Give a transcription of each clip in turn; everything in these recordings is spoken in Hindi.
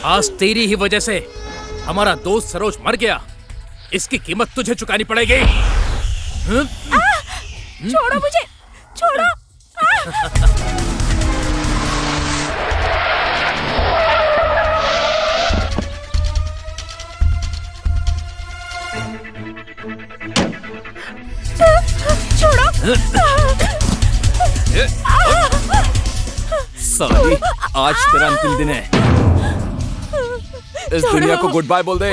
आज तेरी ही वजह से हमारा दोस्त सरोज मर गया। इसकी कीमत तुझे चुकानी पड़ेगी। छोड़ो मुझे, छोड़ो। छोड़ो। साली, आज तेरा अंतिम दिन है। इस दुनिया को गुड बाय बोल दे।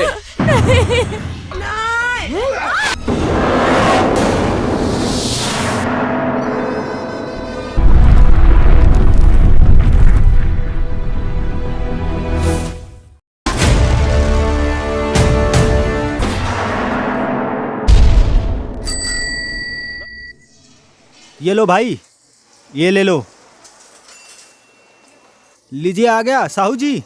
ये लो भाई, ये ले लो। लीजिए, आ गया साहू जी।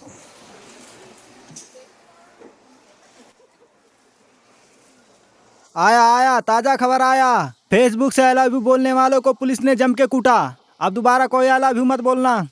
आया आया, ताजा खबर आया। फेसबुक से आई लव यू बोलने वालों को पुलिस ने जम के कूटा। अब दोबारा कोई आई लव यू मत बोलना।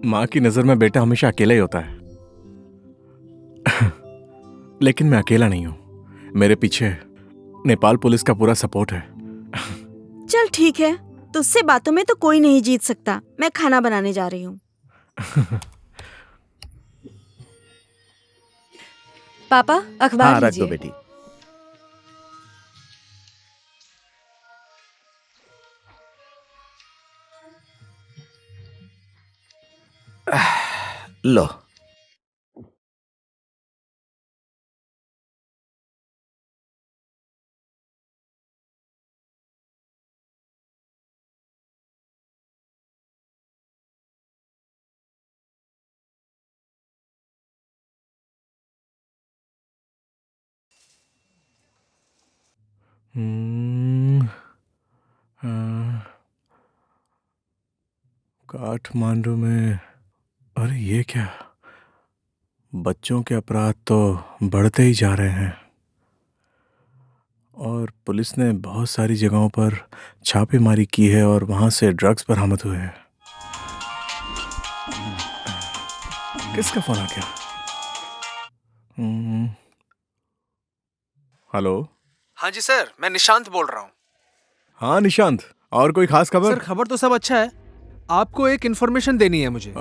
माँ की नजर में बेटा हमेशा अकेला ही होता है। लेकिन मैं अकेला नहीं हूं। मेरे पीछे नेपाल पुलिस का पूरा सपोर्ट है। चल ठीक है, तुझसे बातों में तो कोई नहीं जीत सकता। मैं खाना बनाने जा रही हूँ। पापा, अखबार हाँ, रख लीजिए। दो बेटी। लो। काठमांडू में, अरे ये क्या, बच्चों के अपराध तो बढ़ते ही जा रहे हैं और पुलिस ने बहुत सारी जगहों पर छापेमारी की है और वहां से ड्रग्स बरामद हुए हैं। किसका फोन आ गया? हेलो। हाँ जी सर, मैं निशांत बोल रहा हूँ। हाँ निशांत, और कोई खास खबर? सर खबर तो सब अच्छा है, आपको एक इन्फॉर्मेशन देनी है मुझे।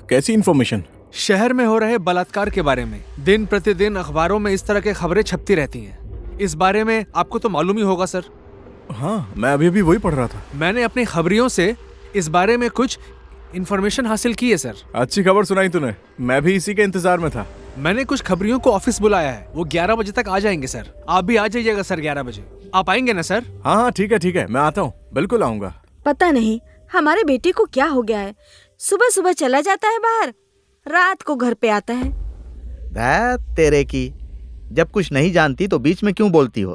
कैसी इन्फॉर्मेशन? शहर में हो रहे बलात्कार के बारे में दिन प्रतिदिन अखबारों में इस तरह की खबरें छपती रहती हैं। इस बारे में आपको तो मालूम ही होगा सर। हाँ, मैं अभी अभी वही पढ़ रहा था। मैंने अपनी खबरियों से इस बारे में कुछ इन्फॉर्मेशन हासिल की है सर। अच्छी खबर सुनाई तूने, मैं भी इसी के इंतजार में था। मैंने कुछ खबरियों को ऑफिस बुलाया है, वो 11 बजे तक आ जाएंगे सर। आप भी आ जाइएगा सर 11 बजे। आप आएंगे ना सर? हाँ हाँ ठीक है, मैं आता हूँ, बिल्कुल आऊंगा। पता नहीं हमारे बेटे को क्या हो गया है, सुबह सुबह चला जाता है बाहर, रात को घर पे आता है। धैत तेरे की, जब कुछ नहीं जानती तो बीच में क्यों बोलती हो।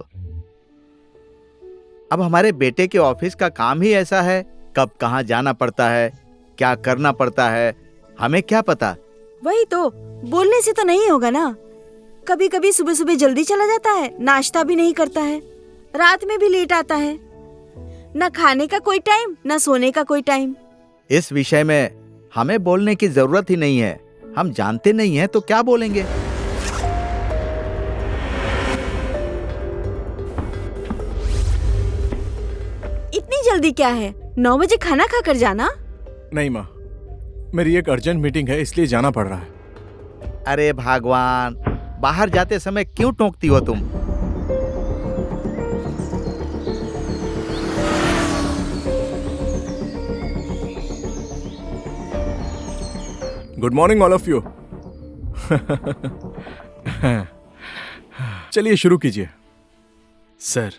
अब हमारे बेटे के ऑफिस का काम ही ऐसा है, कब कहाँ जाना पड़ता है, क्या करना पड़ता है, हमें क्या पता। वही तो, बोलने से तो नहीं होगा ना। कभी कभी सुबह सुबह जल्दी चला जाता है, नाश्ता भी नहीं करता है, रात में भी लेट आता है, न खाने का कोई टाइम न सोने का कोई टाइम। इस विषय में हमें बोलने की जरूरत ही नहीं है, हम जानते नहीं हैं तो क्या बोलेंगे। इतनी जल्दी क्या है, 9 बजे खाना खाकर जाना। नहीं माँ, मेरी एक अर्जेंट मीटिंग है इसलिए जाना पड़ रहा है। अरे भगवान, बाहर जाते समय क्यों टोकती हो तुम। Good morning all of you. चलिए शुरू कीजिए। सर,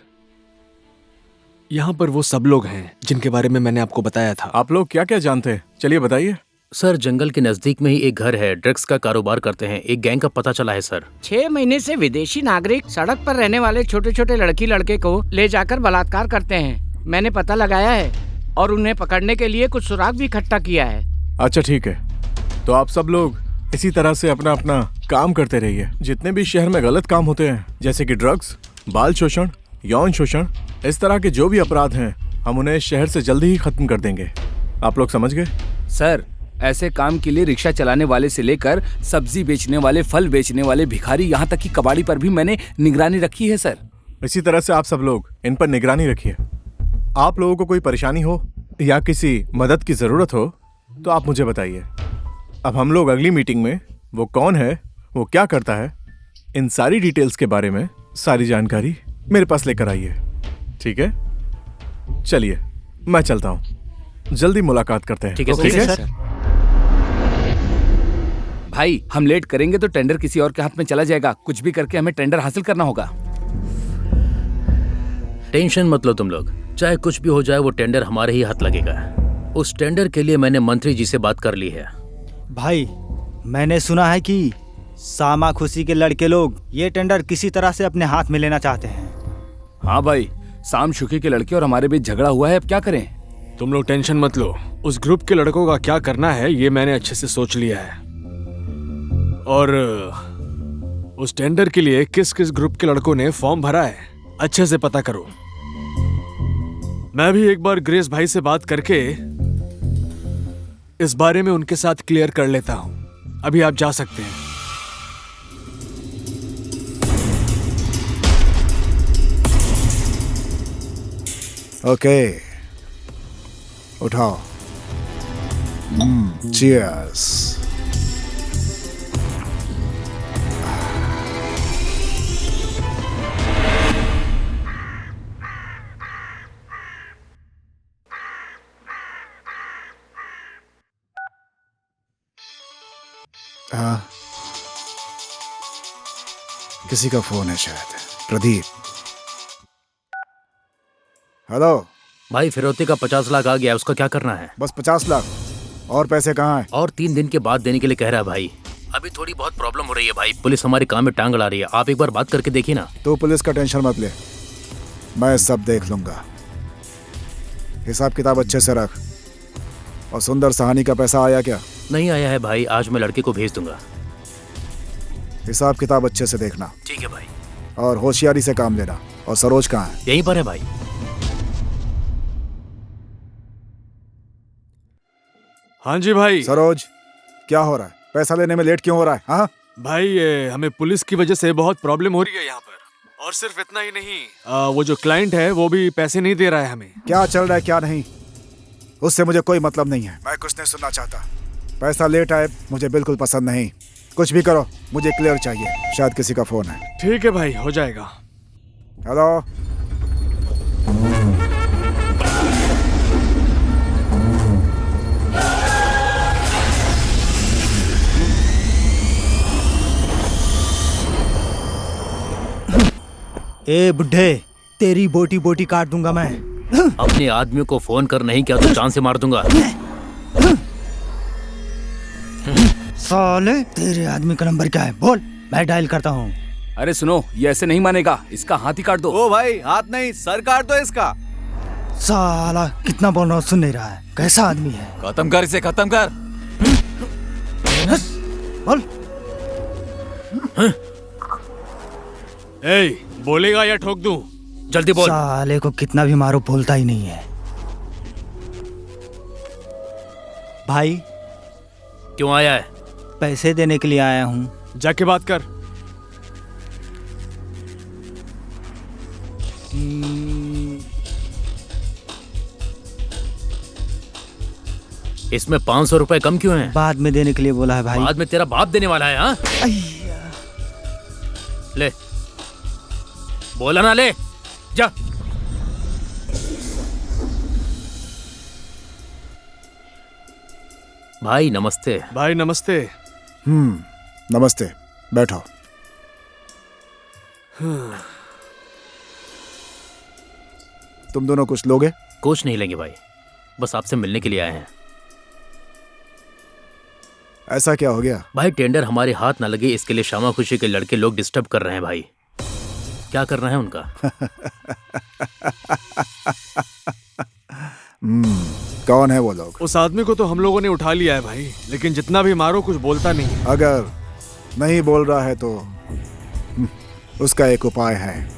यहाँ पर वो सब लोग हैं जिनके बारे में मैंने आपको बताया था। आप लोग क्या क्या जानते हैं, चलिए बताइए। सर, जंगल के नजदीक में ही एक घर है, ड्रग्स का कारोबार करते हैं, एक गैंग का पता चला है सर। 6 महीने से विदेशी नागरिक सड़क पर रहने वाले छोटे छोटे लड़की लड़के को ले जाकर बलात्कार करते हैं। मैंने पता लगाया है और उन्हें पकड़ने के लिए कुछ सुराग भी इकट्ठा किया है। अच्छा ठीक है, तो आप सब लोग इसी तरह से अपना अपना काम करते रहिए। जितने भी शहर में गलत काम होते हैं, जैसे कि ड्रग्स, बाल शोषण, यौन शोषण, इस तरह के जो भी अपराध हैं, हम उन्हें शहर से जल्दी ही खत्म कर देंगे। आप लोग समझ गए? सर, ऐसे काम के लिए रिक्शा चलाने वाले से लेकर सब्जी बेचने वाले, फल बेचने वाले, भिखारी, यहाँ तक कि कबाड़ी पर भी मैंने निगरानी रखी है सर। इसी तरह से आप सब लोग इन पर निगरानी रखिए। आप लोगों को कोई परेशानी हो या किसी मदद की जरूरत हो तो आप मुझे बताइए। अब हम लोग अगली मीटिंग में वो कौन है, वो क्या करता है, इन सारी डिटेल्स के बारे में सारी जानकारी मेरे पास लेकर आइए, ठीक है? चलिए मैं चलता हूँ, जल्दी मुलाकात करते हैं। ठीक है सर। भाई, हम लेट करेंगे तो टेंडर किसी और के हाथ में चला जाएगा। कुछ भी करके हमें टेंडर हासिल करना होगा। टेंशन मत लो तुम लोग, चाहे कुछ भी हो जाए वो टेंडर हमारे ही हाथ लगेगा। उस टेंडर के लिए मैंने मंत्री जी से बात कर ली है। भाई, मैंने सुना है कि सामा खुशी के लड़के लोग ये टेंडर किसी तरह से अपने हाथ में लेना चाहते हैं। हाँ भाई, शाम शुकी के लड़के और हमारे बीच झगड़ा हुआ है, अब क्या करें? तुम लोग टेंशन मत लो, उस ग्रुप के लड़कों का क्या करना है ये मैंने अच्छे से सोच लिया है। और उस टेंडर के लिए किस किस ग्रुप के लड़कों ने फॉर्म भरा है अच्छे से पता करो। मैं भी एक बार ग्रेस भाई से बात करके इस बारे में उनके साथ क्लियर कर लेता हूं। अभी आप जा सकते हैं। ओके, उठाओ। चीयर्स। हाँ, किसी का फोन है शायद। प्रदीप। हेलो भाई, फिरौती का 50 लाख आ गया, उसका क्या करना है? बस 50 लाख? और पैसे कहाँ हैं? और 3 दिन के बाद देने के लिए कह रहा है भाई। अभी थोड़ी बहुत प्रॉब्लम हो रही है भाई, पुलिस हमारे काम में टांग अड़ा रही है। आप एक बार बात करके देखिए ना। तो पुलिस का टेंशन मत ले, मैं सब देख लूंगा। हिसाब किताब अच्छे से रख। और सुंदर सहानी का पैसा आया क्या? नहीं आया है भाई, आज मैं लड़के को भेज दूंगा। हिसाब किताब अच्छे से देखना। ठीक है भाई। और होशियारी से काम लेना। और सरोज कहाँ है? यहीं पर है भाई। हाँ जी भाई। सरोज, क्या हो रहा है? पैसा लेने में लेट क्यों हो रहा है? हाँ भाई, ये हमें पुलिस की वजह से बहुत प्रॉब्लम हो रही है यहाँ पर। और सिर्फ इतना ही नहीं, वो जो क्लाइंट है वो भी पैसे नहीं दे रहा है हमें। क्या चल रहा है क्या नहीं, उससे मुझे कोई मतलब नहीं है। मैं कुछ नहीं सुनना चाहता। पैसा लेट आए मुझे बिल्कुल पसंद नहीं। कुछ भी करो, मुझे क्लियर चाहिए। शायद किसी का फोन है। ठीक है भाई, हो जाएगा। हेलो। ए बुड्ढे, तेरी बोटी बोटी काट दूंगा मैं। अपने आदमी को फोन कर, नहीं क्या तो जान से मार दूंगा। साले, तेरे आदमी का नंबर क्या है बोल, मैं डायल करता हूँ। अरे सुनो, ये ऐसे नहीं मानेगा, इसका हाथ ही काट दो। ओ भाई, हाथ नहीं सर काट दो इसका। साला कितना बोल रहा हूँ, सुन नहीं रहा है। कैसा आदमी है? खत्म कर इसे, खत्म कर। बोल। ए, बोलेगा या ठोक दूं? जल्दी बोल। साले को कितना भी मारो बोलता ही नहीं है। भाई, क्यों आया है? पैसे देने के लिए आया हूँ। जाके बात कर। इसमें 500 रुपए कम क्यों हैं? बाद में देने के लिए बोला है भाई। बाद में तेरा बाप देने वाला है। हाँ, ले, बोला ना, ले जा। भाई नमस्ते। भाई नमस्ते। नमस्ते, बैठो। तुम दोनों कुछ लोगे? कुछ नहीं लेंगे भाई, बस आपसे मिलने के लिए आए हैं। ऐसा क्या हो गया? भाई टेंडर हमारे हाथ ना लगे, इसके लिए शामा खुशी के लड़के लोग डिस्टर्ब कर रहे हैं भाई। क्या करना है उनका? कौन है वो लोग? उस आदमी को तो हम लोगों ने उठा लिया है भाई, लेकिन जितना भी मारो कुछ बोलता नहीं है। अगर नहीं बोल रहा है तो उसका एक उपाय है,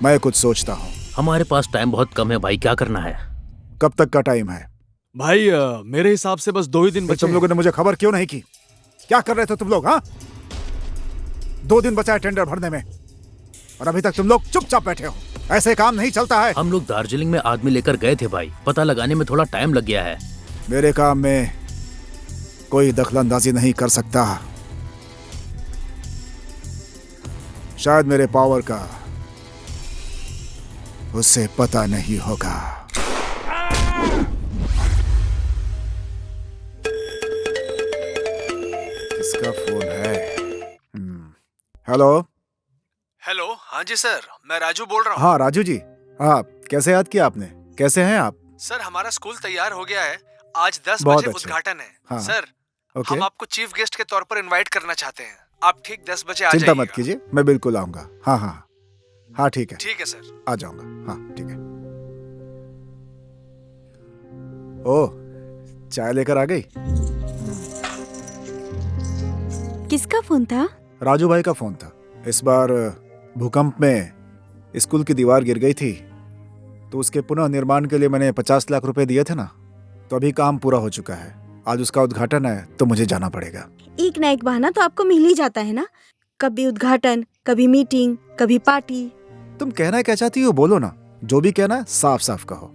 मैं कुछ सोचता हूँ। हमारे पास टाइम बहुत कम है भाई, क्या करना है? कब तक का टाइम है? भाई मेरे हिसाब से बस 2 ही दिन बचे। तुम लोगों ने मुझे खबर क्यों नहीं की? क्या कर रहे थे तुम लोग? हाँ, 2 दिन बचा है टेंडर भरने में और अभी तक तुम लोग चुपचाप बैठे हो। ऐसे काम नहीं चलता है। हम लोग दार्जिलिंग में आदमी लेकर गए थे भाई, पता लगाने में थोड़ा टाइम लग गया है। मेरे काम में कोई दखलंदाजी नहीं कर सकता। शायद मेरे पावर का उसे पता नहीं होगा। किसका फोन है? हेलो। हेलो, हाँ जी सर, मैं राजू बोल रहा हूँ। हाँ राजू जी, हाँ कैसे याद किया आपने? कैसे हैं आप? सर हमारा स्कूल तैयार हो गया है, आज 10 बहुत बजे अच्छा। उद्घाटन है। हाँ। Sir okay. हम आपको चीफ गेस्ट के तौर पर इनवाइट करना चाहते हैं, आप ठीक 10 बजे आ चिंता जाइएगा। मत कीजिए, मैं बिल्कुल आऊंगा। हाँ हाँ हाँ, ठीक है, ठीक है सर। आ जाऊंगा। हाँ ठीक है। ओह, चाय लेकर आ गई? किसका फोन था? राजू भाई का फोन था। इस बार भूकंप में स्कूल की दीवार गिर गई थी, तो उसके पुनः निर्माण के लिए मैंने 50 लाख रुपए दिए थे ना, तो अभी काम पूरा हो चुका है। आज उसका उद्घाटन है तो मुझे जाना पड़ेगा। एक ना एक बहाना तो आपको मिल ही जाता है ना, कभी उद्घाटन, कभी मीटिंग, कभी पार्टी। तुम कहना क्या चाहती हो बोलो ना, जो भी कहना साफ साफ कहो।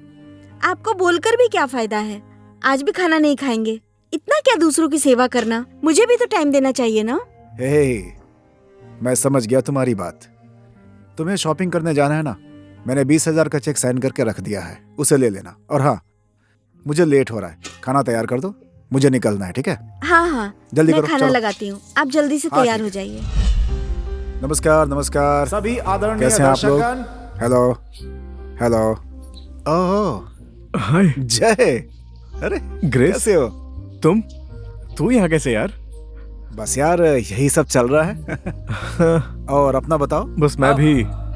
आपको बोलकर भी क्या फायदा है? आज भी खाना नहीं खाएंगे, इतना क्या दूसरों की सेवा करना? मुझे भी तो टाइम देना चाहिए ना। हे, मैं समझ गया तुम्हारी बात। तुम्हें शॉपिंग करने जाना है ना, मैंने 20,000 का चेक साइन करके रख दिया है, उसे ले लेना। और हाँ, मुझे लेट हो रहा है, खाना तैयार कर दो, मुझे निकलना है। ठीक है? हाँ हाँ, जल्दी मैं करो, खाना चलो। लगाती हूँ, आप जल्दी से हाँ, तैयार ठीक हो जाइए। नमस्कार नमस्कार सभी आदरणीय कैसे हैं आप लोग? दर्शकगण, हेलो हेलो। ओह हाय जय। अरे ग्रेस, कैसे हो? तू यहाँ कैसे यार? बस यार यही सब चल रहा है। और अपना बताओ। बस मैं भी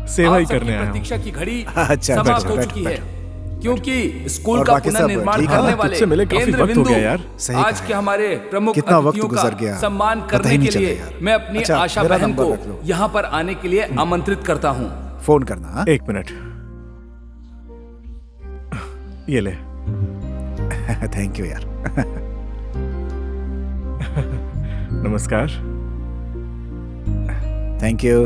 सेवा ही आप सबकी करने आया हूँ। प्रतीक्षा की घड़ी अच्छा, समाप्त बैठो, हो बैठो, चुकी बैठो। है, क्योंकि स्कूल और का बाकी सब पुनर्निर्माण ठीक है? करने हाँ, वाले तुझसे मिले काफी केंद्र वक्त हो बिंदु गया यार। सही आज कहा के है। हमारे प्रमुख कितना वक्त अतिथियों गुजर का गया, सम्मान पता करने ही नहीं के चला लिए यार। मैं अपनी अच्छा, आशा मेरा बहन नंबर को रख लो। यहाँ पर आने के लिए आमंत्रित करता हूँ। फोन करना। हाँ? 1 मिनट, ये ले। थैंक यू यार। नमस्कार। Thank you.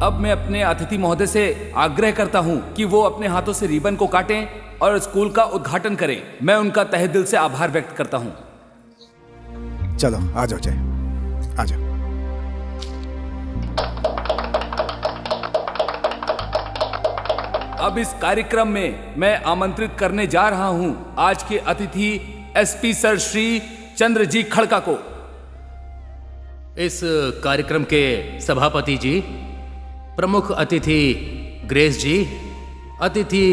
अब मैं अपने अतिथि महोदय से आग्रह करता हूं कि वो अपने हाथों से रिबन को काटें और स्कूल का उद्घाटन करें। मैं उनका तहे दिल से आभार व्यक्त करता हूं। चलो आ जाओ जय, आ जाओ। अब इस कार्यक्रम में मैं आमंत्रित करने जा रहा हूं आज के अतिथि एसपी सर श्री चंद्रजी खड़का को। इस कार्यक्रम के सभापति जी प्रमुख अतिथि ग्रेस जी, अतिथि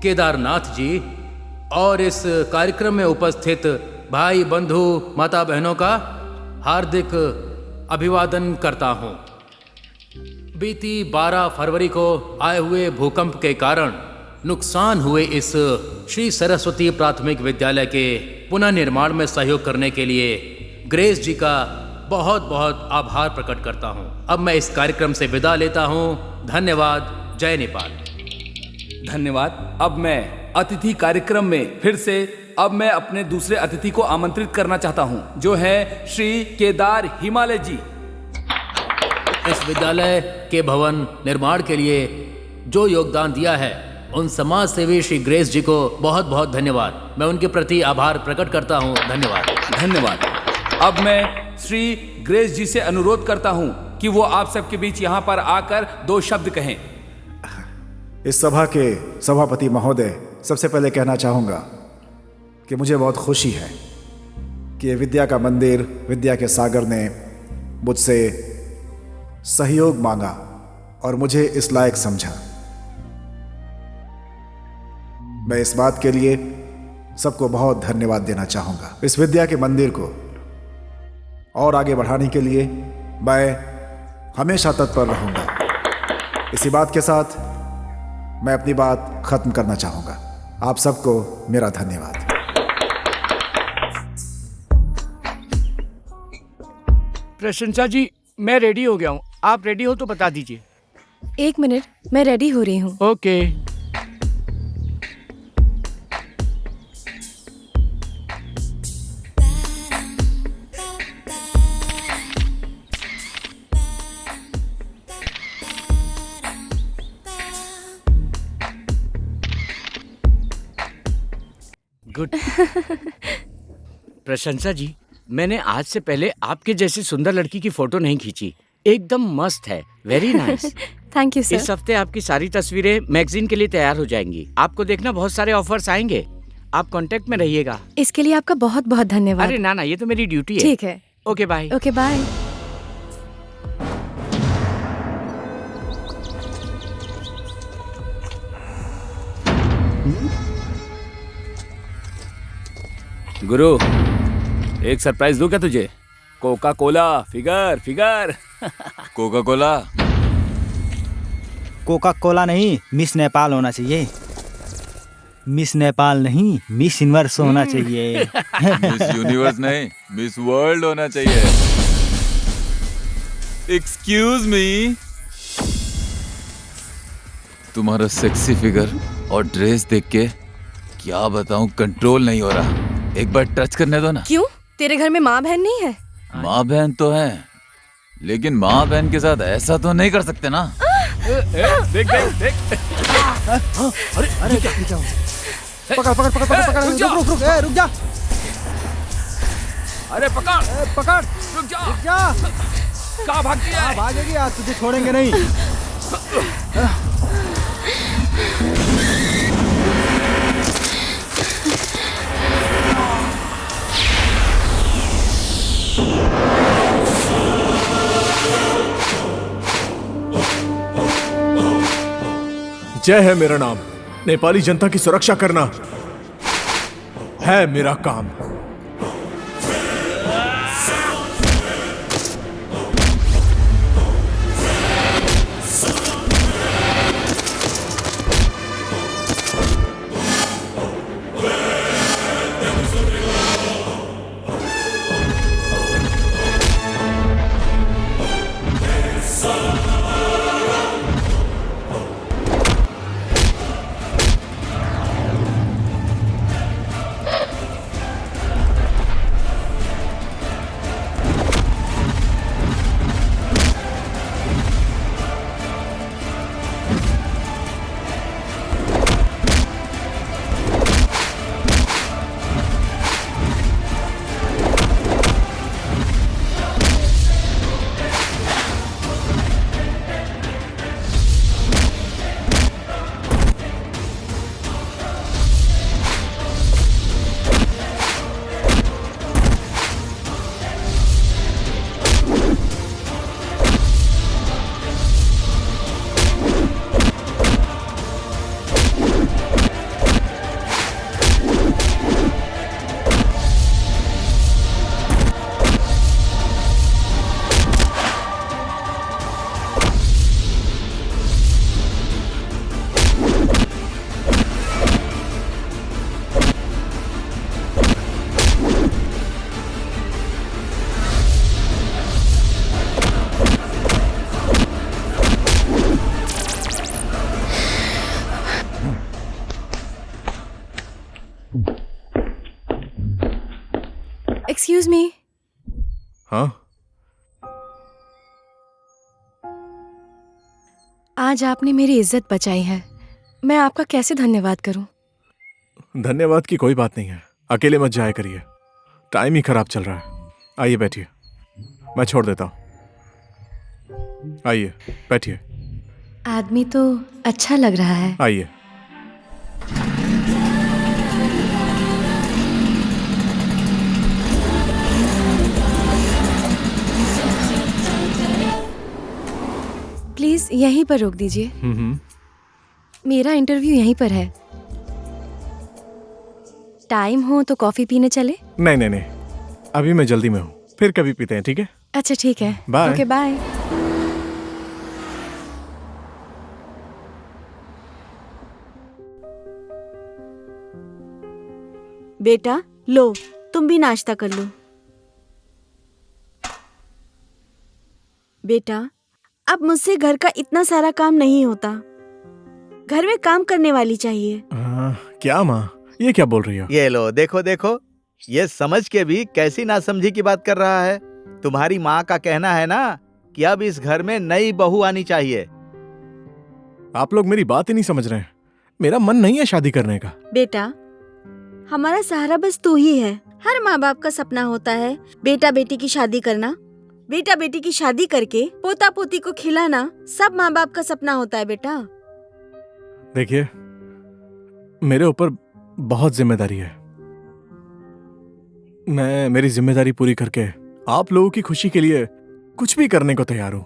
केदारनाथ जी और इस कार्यक्रम में उपस्थित भाई बंधु माता बहनों का हार्दिक अभिवादन करता हूं। बीती 12 फरवरी को आए हुए भूकंप के कारण नुकसान हुए इस श्री सरस्वती प्राथमिक विद्यालय के पुनर्निर्माण में सहयोग करने के लिए ग्रेस जी का बहुत बहुत आभार प्रकट करता हूं। अब मैं इस कार्यक्रम से विदा लेता हूं। धन्यवाद। जय नेपाल। धन्यवाद। अब मैं अतिथि कार्यक्रम में फिर से मैं अपने दूसरे अतिथि को आमंत्रित करना चाहता हूं, जो है श्री केदार हिमालय जी। इस विद्यालय के भवन निर्माण के लिए जो योगदान दिया है उन समाज सेवी श्री ग्रेस जी को बहुत बहुत धन्यवाद। मैं उनके प्रति आभार प्रकट करता हूं। धन्यवाद। धन्यवाद। अब मैं श्री ग्रेस जी से अनुरोध करता हूं कि वो आप सबके बीच यहाँ पर आकर 2 शब्द कहें। इस सभा के सभापति महोदय, सबसे पहले कहना चाहूँगा कि मुझे बहुत खुशी है कि ये विद्या का मंदिर, विद्या के सागर ने मुझसे सहयोग मांगा और मुझे इस लायक समझा। मैं इस बात के लिए सबको बहुत धन्यवाद देना चाहूँगा। इस विद्या के मंदिर को और आगे बढ़ाने के लिए मैं हमेशा तत्पर रहूँगा। इसी बात के साथ मैं अपनी बात खत्म करना चाहूँगा। आप सबको मेरा धन्यवाद। प्रशंसा जी, मैं रेडी हो गया हूँ। आप रेडी हो तो बता दीजिए। 1 मिनट, मैं रेडी हो रही हूँ। ओके। गुड। प्रशंसा जी, मैंने आज से पहले आपके जैसी सुंदर लड़की की फोटो नहीं खींची। एकदम मस्त है। Very nice. Thank you sir. इस हफ्ते आपकी सारी तस्वीरें मैगजीन के लिए तैयार हो जाएंगी। आपको देखना बहुत सारे ऑफर्स आएंगे। आप कांटेक्ट में रहिएगा। इसके लिए आपका बहुत बहुत धन्यवाद। अरे ना, ये तो मेरी ड्यूटी है। ठीक है। Okay bye. Okay bye. गुरु, एक सरप्राइज दूं क्या तुझे? Coca Cola figure figure. Coca Cola? Coca Cola नहीं, मिस नेपाल होना चाहिए। मिस नेपाल नहीं, मिस यूनिवर्स होना चाहिए। मिस यूनिवर्स नहीं, मिस वर्ल्ड होना चाहिए। एक्सक्यूज मी, तुम्हारा सेक्सी फिगर और ड्रेस देख के क्या बताऊं, कंट्रोल नहीं हो रहा। एक बार टच करने दो ना। क्यों? तेरे घर में माँ बहन नहीं है? माँ बहन तो है, लेकिन माँ बहन के साथ ऐसा तो नहीं कर सकते ना। देख देख देख। अरे अरे क्या पकड़ पकड़ पकड़ पकड़ पकड़। रुक जा। अरे पकड़ पकड़। रुक जा। रुक जा। कहाँ भागती है? भागेगी आज, तुझे छोड़ेंगे नहीं। जय है मेरा नाम। नेपाली जनता की सुरक्षा करना है मेरा काम। Excuse me. हाँ, आज आपने मेरी इज्जत बचाई है। मैं आपका कैसे धन्यवाद करूं? धन्यवाद की कोई बात नहीं है। अकेले मत जाया करिए, टाइम ही खराब चल रहा है। आइए बैठिए, मैं छोड़ देता हूँ। आइए बैठिए। आदमी तो अच्छा लग रहा है। आइए। प्लीज यहीं पर रोक दीजिए। मेरा इंटरव्यू यहीं पर है। टाइम हो तो कॉफी पीने चले? नहीं नहीं नहीं, अभी मैं जल्दी में हूँ, फिर कभी पीते हैं, ठीक है? अच्छा ठीक है, बाय। Okay bye. बेटा लो, तुम भी नाश्ता कर लो। बेटा अब मुझसे घर का इतना सारा काम नहीं होता। घर में काम करने वाली चाहिए। क्या माँ, ये क्या बोल रही हो? ये लो, देखो देखो, ये समझ के भी कैसी नासमझी की बात कर रहा है। तुम्हारी माँ का कहना है ना कि अब इस घर में नई बहू आनी चाहिए। आप लोग मेरी बात ही नहीं समझ रहे हैं। मेरा मन नहीं है शादी करने का। बेटा हमारा सहारा बस तू ही है। हर माँ बाप का सपना होता है बेटा बेटी की शादी करना। बेटा बेटी की शादी करके पोता पोती को खिलाना सब माँ बाप का सपना होता है बेटा। देखिए, मेरे ऊपर बहुत जिम्मेदारी है। मैं मेरी जिम्मेदारी पूरी करके आप लोगों की खुशी के लिए कुछ भी करने को तैयार हूं।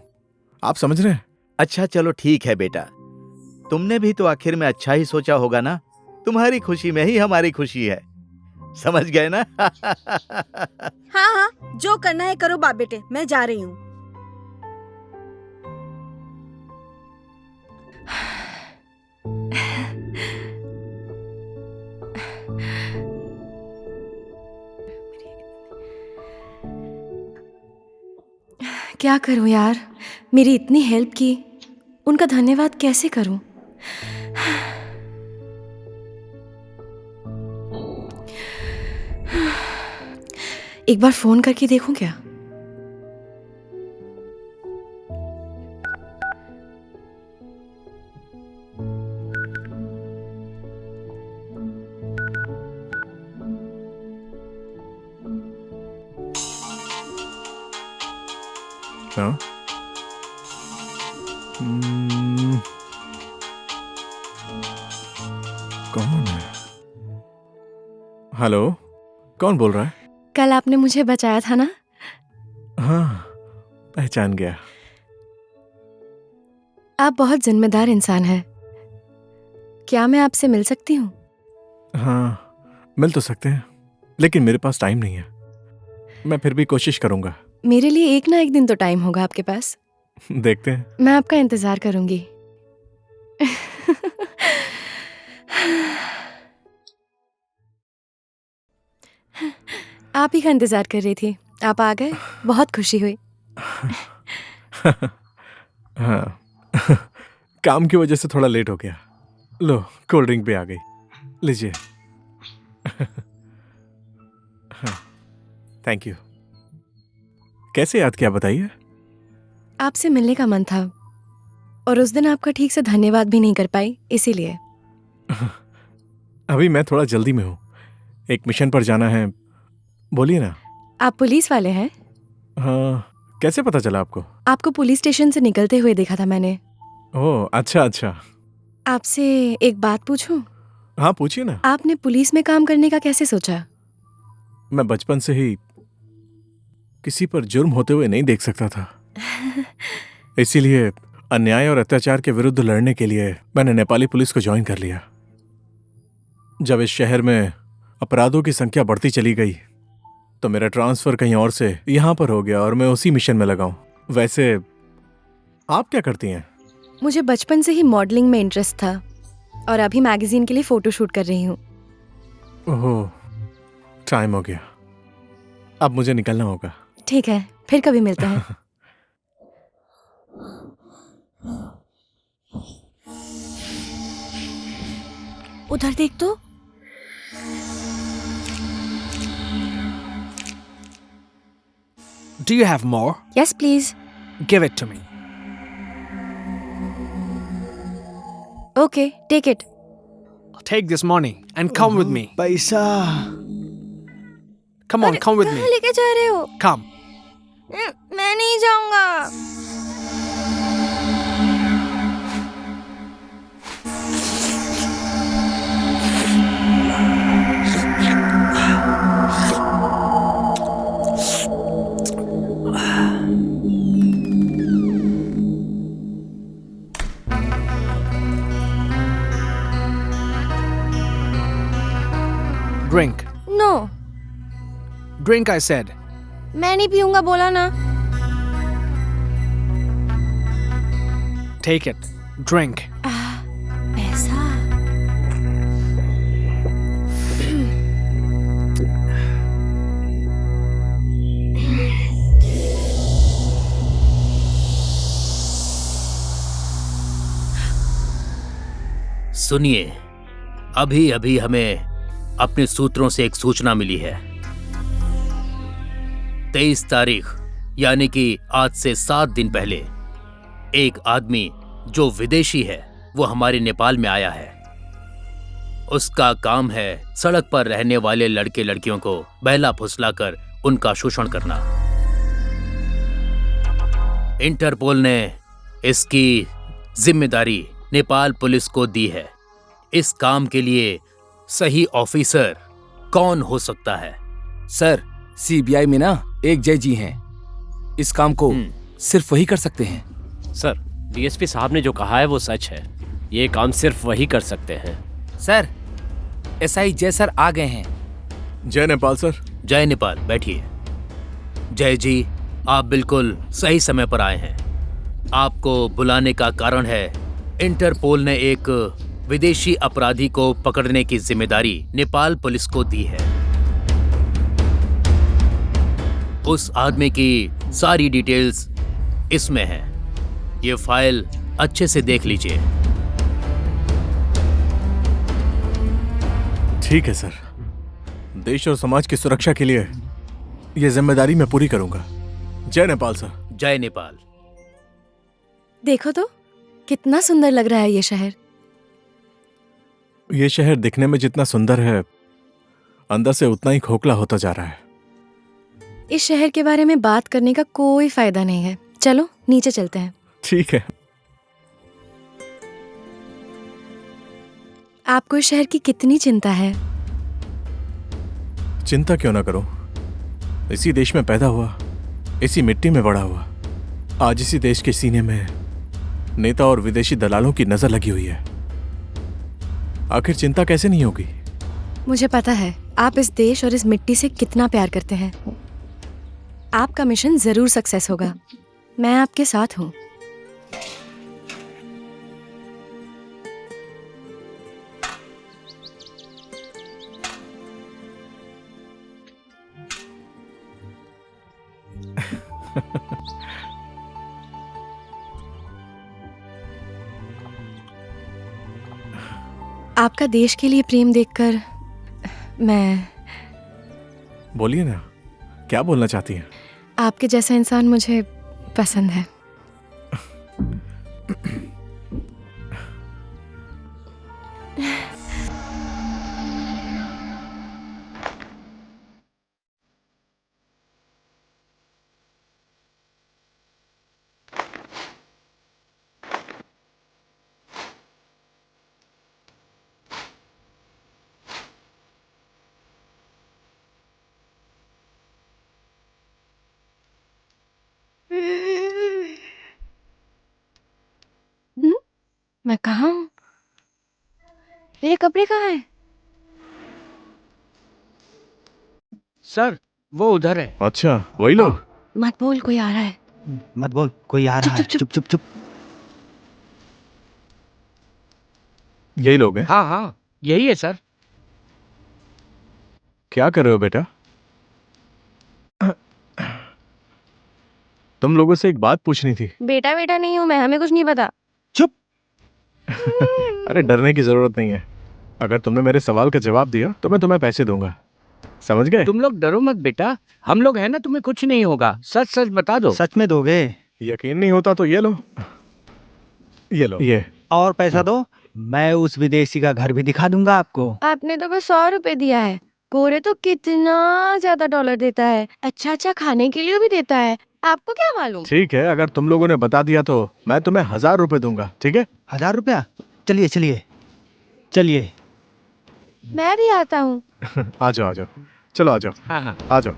आप समझ रहे हैं? अच्छा चलो ठीक है बेटा, तुमने भी तो आखिर में अच्छा ही सोचा होगा ना। तुम्हारी खुशी में ही हमारी खुशी है, समझ गए ना? हाँ हाँ, जो करना है करो बाप बेटे, मैं जा रही हूँ। क्या करूं यार, मेरी इतनी हेल्प की, उनका धन्यवाद कैसे करूं? एक बार फोन करके देखूं क्या? हाँ? कौन है? हेलो, कौन बोल रहा है? कल आपने मुझे बचाया था ना? हाँ, पहचान गया। आप बहुत जिम्मेदार इंसान हैं। क्या मैं आपसे मिल सकती हूँ? हाँ, मिल तो सकते हैं, लेकिन मेरे पास टाइम नहीं है। मैं फिर भी कोशिश करूंगा। मेरे लिए एक ना एक दिन तो टाइम होगा आपके पास। देखते हैं। मैं आपका इंतजार करूंगी। आप ही का इंतजार कर रही थी, आप आ गए, बहुत खुशी हुई। हाँ, काम की वजह से थोड़ा लेट हो गया। लो, कोल्ड ड्रिंक भी आ गई, लीजिए। Thank you. कैसे याद किया बताइए? आपसे मिलने का मन था और उस दिन आपका ठीक से धन्यवाद भी नहीं कर पाई, इसीलिए। अभी मैं थोड़ा जल्दी में हूँ, एक मिशन पर जाना है। बोलिए ना। आप पुलिस वाले हैं? हाँ, कैसे पता चला आपको? आपको पुलिस स्टेशन से निकलते हुए देखा था मैंने। ओह, अच्छा अच्छा। आपसे एक बात पूछूं? हाँ, पूछिए ना। आपने पुलिस में काम करने का कैसे सोचा? मैं बचपन से ही किसी पर जुर्म होते हुए नहीं देख सकता था। इसीलिए अन्याय और अत्याचार के विरुद्ध लड़ने के लिए मैंने नेपाली पुलिस को ज्वाइन कर लिया। जब इस शहर में अपराधों की संख्या बढ़ती चली गई तो मेरा ट्रांसफर कहीं और से यहाँ पर हो गया और मैं उसी मिशन में लगा हूं। वैसे आप क्या करती हैं? मुझे बचपन से ही मॉडलिंग में इंटरेस्ट था और अभी मैगजीन के लिए फोटो शूट कर रही हूँ। ओह, टाइम हो गया, अब मुझे निकलना होगा। ठीक है, फिर कभी मिलते हैं। उधर देख तो। Do you have more? Yes, please. Give it to me. Okay, take it. Take this money and come with me. पैसा Come on, come with me. कहाँ लेके जा रहे हो? Come. मैं नहीं जाऊंगा। Drink. No, Drink, I said. मैं नहीं पीऊंगा बोला ना। Take it. Drink. पैसा। सुनिए, अभी अभी हमें अपने सूत्रों से एक सूचना मिली है। 23 तारीख यानी कि आज से 7 दिन पहले एक आदमी जो विदेशी है वो हमारे नेपाल में आया है। उसका काम है सड़क पर रहने वाले लड़के लड़कियों को बहला फुसलाकर उनका शोषण करना। इंटरपोल ने इसकी जिम्मेदारी नेपाल पुलिस को दी है। इस काम के लिए सही ऑफिसर कौन हो सकता है? सर, सीबीआई में ना एक जय जी हैं। इस काम को सिर्फ वही कर सकते हैं। सर, डीएसपी साहब ने जो कहा है वो सच है। ये काम सिर्फ वही कर सकते हैं। सर, एसआई जय सर आ गए हैं। जय नेपाल सर। जय नेपाल, बैठिए। जय जी, आप बिल्कुल सही समय पर आए हैं। आपको बुलाने का कारण है, इंटरपोल ने एक विदेशी अपराधी को पकड़ने की जिम्मेदारी नेपाल पुलिस को दी है। उस आदमी की सारी डिटेल्स इसमें है। ये फाइल अच्छे से देख लीजिए। ठीक है सर, देश और समाज की सुरक्षा के लिए ये जिम्मेदारी मैं पूरी करूंगा। जय नेपाल सर। जय नेपाल। देखो तो कितना सुंदर लग रहा है ये शहर। ये शहर दिखने में जितना सुंदर है, अंदर से उतना ही खोखला होता जा रहा है। इस शहर के बारे में बात करने का कोई फायदा नहीं है। चलो नीचे चलते हैं। ठीक है। आपको इस शहर की कितनी चिंता है? चिंता क्यों ना करूं? इसी देश में पैदा हुआ, इसी मिट्टी में बड़ा हुआ। आज इसी देश के सीने में नेता और विदेशी दलालों की नजर लगी हुई है। आखिर चिंता कैसे नहीं होगी? मुझे पता है आप इस देश और इस मिट्टी से कितना प्यार करते हैं। आपका मिशन जरूर सक्सेस होगा। मैं आपके साथ हूँ। आपका देश के लिए प्रेम देखकर मैं... बोलिए ना, क्या बोलना चाहती हैं? आपके जैसा इंसान मुझे पसंद है। मैं कहाँ हूँ? मेरे कपड़े कहाँ हैं? सर, वो उधर है। अच्छा, वही लोग। मत बोल, कोई आ रहा है। मत बोल, कोई आ रहा है। चुप चुप चुप। यही लोग हैं? हाँ हाँ, यही है सर। क्या कर रहे हो बेटा? तुम लोगों से एक बात पूछनी थी। बेटा बेटा नहीं हूँ मैं, हमें कुछ नहीं पता। चुप। अरे डरने की जरूरत नहीं है। अगर तुमने मेरे सवाल का जवाब दिया तो मैं तुम्हें पैसे दूंगा। समझ गए? तुम लोग डरो मत बेटा, हम लोग हैं ना, तुम्हें कुछ नहीं होगा। सच सच बता दो। सच में दोगे? यकीन नहीं होता तो ये लो, ये लो, ये। और पैसा दो, मैं उस विदेशी का घर भी दिखा दूंगा आपको। आपने तो बस 100 रुपए दिया है। गोरे तो कितना ज्यादा डॉलर देता है, अच्छा अच्छा खाने के लिए भी देता है। आपको क्या मालूम? ठीक है, अगर तुम लोगों ने बता दिया तो मैं तुम्हें 1000 रुपए दूंगा, ठीक है? 1000 रुपया? चलिए चलिए चलिए। मैं भी आता हूँ। आ जाओ, आ जाओ, चलो आ जाओ। हाँ हाँ आ जाओ,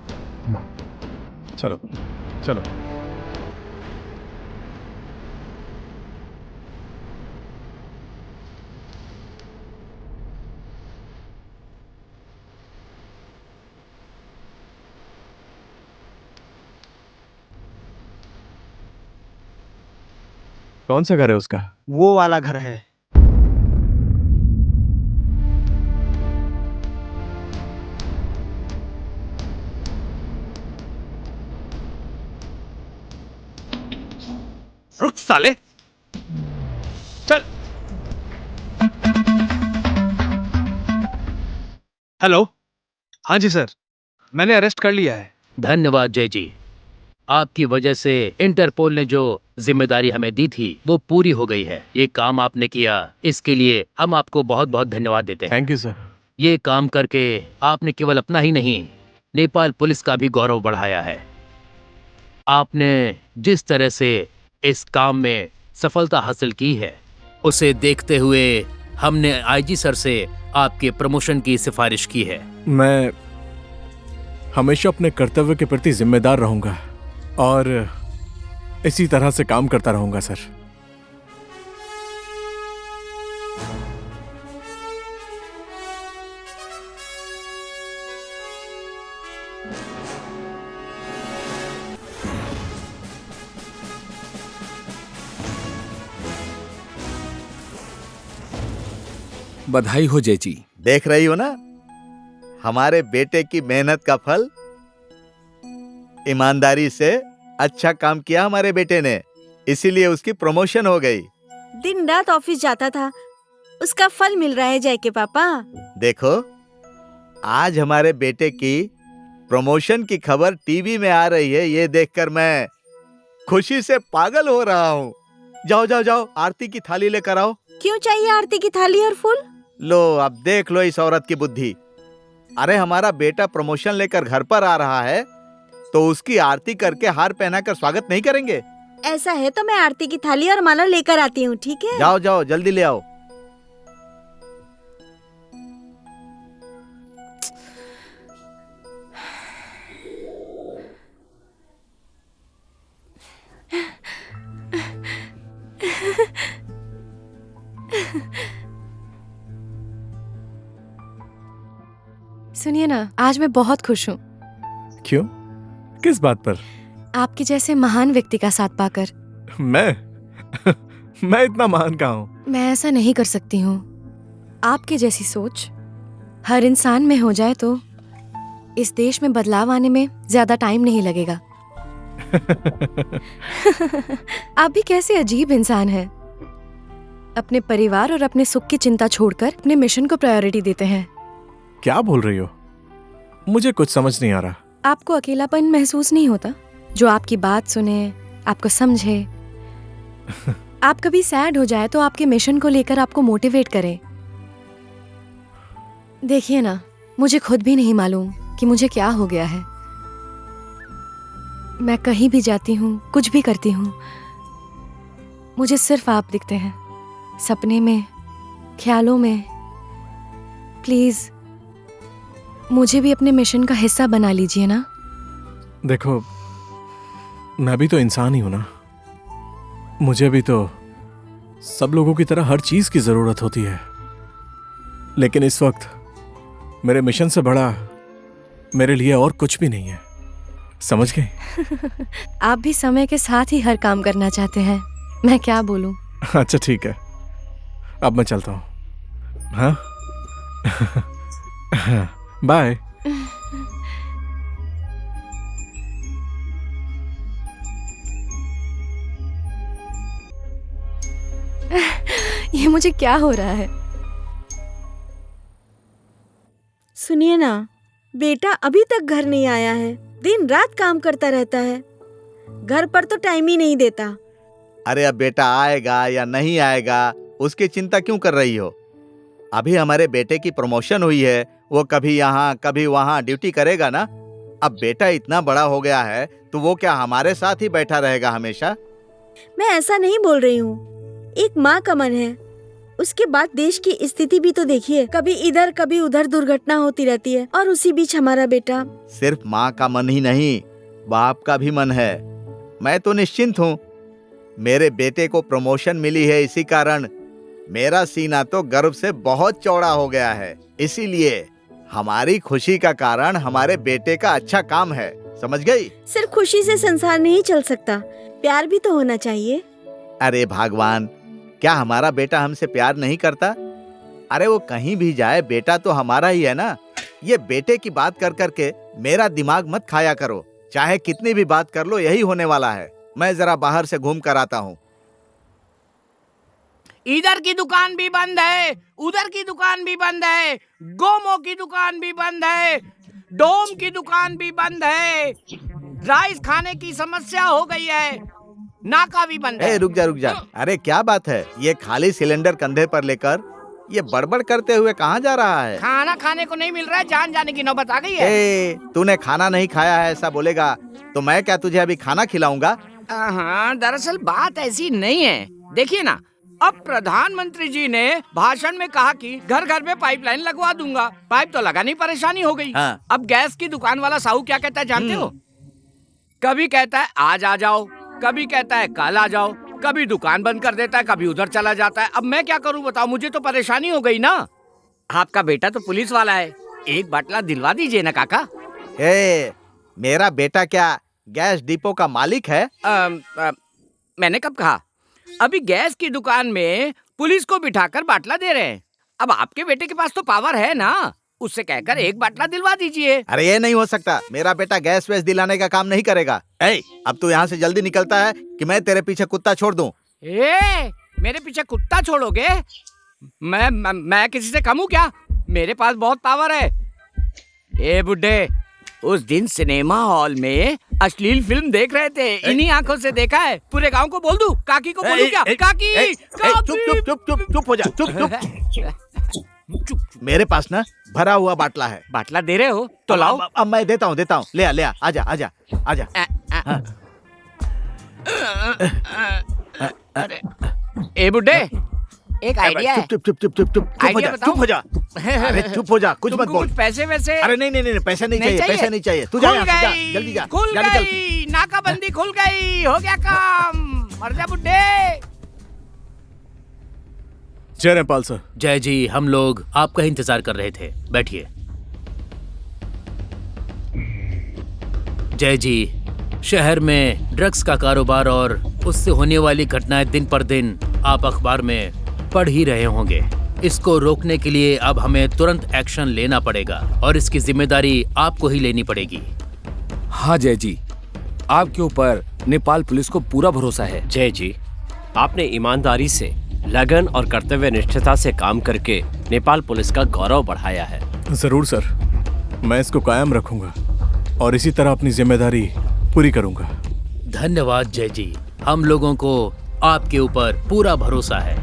चलो चलो। कौन सा घर है उसका? वो वाला घर है। रुक साले, चल। हेलो, हाँ जी सर, मैंने अरेस्ट कर लिया है। धन्यवाद जय जी, आपकी वजह से इंटरपोल ने जो जिम्मेदारी हमें दी थी वो पूरी हो गई है। ये काम आपने किया, इसके लिए हम आपको बहुत बहुत धन्यवाद देते हैं। Thank you sir. ये काम करके आपने केवल अपना ही नहीं, नेपाल पुलिस का भी गौरव बढ़ाया है। आपने जिस तरह से इस काम में सफलता हासिल की है, उसे देखते हुए हमने आईजी सर से आपके प्रमोशन की सिफारिश की है। मैं हमेशा अपने कर्तव्य के प्रति जिम्मेदार रहूंगा और इसी तरह से काम करता रहूंगा सर। बधाई हो जय जी। देख रही हो ना हमारे बेटे की मेहनत का फल। ईमानदारी से अच्छा काम किया हमारे बेटे ने, इसीलिए उसकी प्रमोशन हो गई। दिन रात ऑफिस जाता था, उसका फल मिल रहा है जय के पापा। देखो आज हमारे बेटे की प्रमोशन की खबर टीवी में आ रही है, ये देखकर मैं खुशी से पागल हो रहा हूँ। जाओ जाओ जाओ, आरती की थाली लेकर आओ। क्यों चाहिए आरती की थाली और फूल? लो अब देख लो इस औरत की बुद्धि। अरे हमारा बेटा प्रमोशन लेकर घर पर आ रहा है तो उसकी आरती करके हार पहनाकर स्वागत नहीं करेंगे? ऐसा है तो मैं आरती की थाली और माला लेकर आती हूँ, ठीक है? जाओ जाओ जल्दी ले आओ। सुनिए ना, आज मैं बहुत खुश हूँ। क्यों? किस बात पर? आपके जैसे महान व्यक्ति का साथ पाकर। मैं इतना महान कहाँ हूँ? मैं ऐसा नहीं कर सकती हूँ। आपके जैसी सोच हर इंसान में हो जाए तो इस देश में बदलाव आने में ज्यादा टाइम नहीं लगेगा। आप भी कैसे अजीब इंसान हैं। अपने परिवार और अपने सुख की चिंता छोड़कर अपने मिशन को प्रायोरिटी देते हैं। क्या बोल रही हो? मुझे कुछ समझ नहीं आ रहा। आपको अकेलापन महसूस नहीं होता? जो आपकी बात सुने, आपको समझे। आप कभी सैड हो जाए तो आपके मिशन को लेकर आपको मोटिवेट करें। देखिए ना, मुझे खुद भी नहीं मालूम कि मुझे क्या हो गया है। मैं कहीं भी जाती हूँ, कुछ भी करती हूँ, मुझे सिर्फ आप दिखते हैं, सपने में, ख्यालों में। प्लीज मुझे भी अपने मिशन का हिस्सा बना लीजिए ना। देखो, मैं भी तो इंसान ही हूं ना। मुझे भी तो सब लोगों की तरह हर चीज की जरूरत होती है, लेकिन इस वक्त मेरे मिशन से बड़ा मेरे लिए और कुछ भी नहीं है। समझ गए? आप भी समय के साथ ही हर काम करना चाहते हैं। मैं क्या बोलूं? अच्छा ठीक है, अब मैं चलता हूँ। हाँ बाय। ये मुझे क्या हो रहा है? सुनिए ना, बेटा अभी तक घर नहीं आया है, दिन रात काम करता रहता है, घर पर तो टाइम ही नहीं देता। अरे अब बेटा आएगा या नहीं आएगा उसकी चिंता क्यों कर रही हो? अभी हमारे बेटे की प्रमोशन हुई है, वो कभी यहाँ कभी वहाँ ड्यूटी करेगा ना। अब बेटा इतना बड़ा हो गया है तो वो क्या हमारे साथ ही बैठा रहेगा हमेशा? मैं ऐसा नहीं बोल रही हूँ, एक माँ का मन है। उसके बाद देश की स्थिति भी तो देखिए, कभी इधर कभी उधर दुर्घटना होती रहती है और उसी बीच हमारा बेटा। सिर्फ माँ का मन ही नहीं, बाप का भी मन है। मैं तो निश्चिंत हूँ, मेरे बेटे को प्रमोशन मिली है, इसी कारण मेरा सीना तो गर्व से बहुत चौड़ा हो गया है। इसीलिए हमारी खुशी का कारण हमारे बेटे का अच्छा काम है, समझ गई? सिर्फ खुशी से संसार नहीं चल सकता, प्यार भी तो होना चाहिए। अरे भगवान, क्या हमारा बेटा हमसे प्यार नहीं करता? अरे वो कहीं भी जाए बेटा तो हमारा ही है ना। ये बेटे की बात कर करके मेरा दिमाग मत खाया करो, चाहे कितनी भी बात कर लो यही होने वाला है। मैं जरा बाहर से घूम कर आता हूँ। इधर की दुकान भी बंद है, उधर की दुकान भी बंद है, गोमो की दुकान भी बंद है, डोम की दुकान भी बंद है, राइस खाने की समस्या हो गई है, नाका भी बंद है। रुक जा। अरे क्या बात है, ये खाली सिलेंडर कंधे पर लेकर ये बड़बड़ करते हुए कहाँ जा रहा है? खाना खाने को नहीं मिल रहा है, जान जाने की नौबत आ गई है। तूने खाना नहीं खाया है ऐसा बोलेगा तो मैं क्या तुझे अभी खाना खिलाऊंगा? हाँ, दरअसल बात ऐसी नहीं है। देखिए ना, अब प्रधानमंत्री जी ने भाषण में कहा कि घर घर में पाइपलाइन लगवा दूंगा। पाइप तो लगानी परेशानी हो गई। हाँ। अब गैस की दुकान वाला साहू क्या कहता है जानते हो? कभी कहता है आज आ जाओ, कभी कहता है कल आ जाओ, कभी दुकान बंद कर देता है, कभी उधर चला जाता है। अब मैं क्या करूं बताओ, मुझे तो परेशानी हो गई ना। आपका बेटा तो पुलिस वाला है, एक बाटला दिलवा दीजिए ना काका। मेरा बेटा क्या गैस डिपो का मालिक है? मैंने कब कहा? अभी गैस की दुकान में पुलिस को बिठाकर बाटला दे रहे हैं। अब आपके बेटे के पास तो पावर है ना, उससे कहकर एक बाटला दिलवा दीजिए। अरे ये नहीं हो सकता, मेरा बेटा गैस वैस दिलाने का काम नहीं करेगा। अब तू यहाँ से जल्दी निकलता है कि मैं तेरे पीछे कुत्ता छोड़ दूं? मेरे पीछे कुत्ता छोड़ोगे? मैं किसी से कम हूँ क्या? मेरे पास बहुत पावर है। बुड्ढे, उस दिन सिनेमा हॉल में अश्लील फिल्म देख रहे थे, इन्हीं आंखों से देखा है। पूरे गांव को बोल दूं? काकी को बोलूं क्या? काकी, चुप हो जा, चुप। मेरे पास ना भरा हुआ बाटला है। बाटला दे रहे हो तो लाओ। अब मैं देता हूँ, ले आ, आजा। ए बुड्ढे, एक आइडिया है। चुप हो जा। अरे चुप हो जा, कुछ मत बोल। कुछ पैसे वैसे? अरे नहीं, पैसे नहीं चाहिए। तू जा, जल्दी जा। खुल गई, नाकाबंदी खुल गई, हो गया काम। मर जा बुड्ढे। जय नेपाल सर। जय जी, हम लोग आपका इंतजार कर रहे थे, बैठिए। जय जी, शहर में ड्रग्स का कारोबार और उससे होने वाली घटनाएं दिन पर दिन आप अखबार में पढ़ ही रहे होंगे। इसको रोकने के लिए अब हमें तुरंत एक्शन लेना पड़ेगा और इसकी जिम्मेदारी आपको ही लेनी पड़ेगी। हाँ जय जी, आपके ऊपर नेपाल पुलिस को पूरा भरोसा है। जय जी, आपने ईमानदारी से, लगन और कर्तव्य निष्ठता से काम करके नेपाल पुलिस का गौरव बढ़ाया है। जरूर सर, मैं इसको कायम रखूंगा और इसी तरह अपनी जिम्मेदारी पूरी करूंगा। धन्यवाद जय जी, हम लोगों को आपके ऊपर पूरा भरोसा है।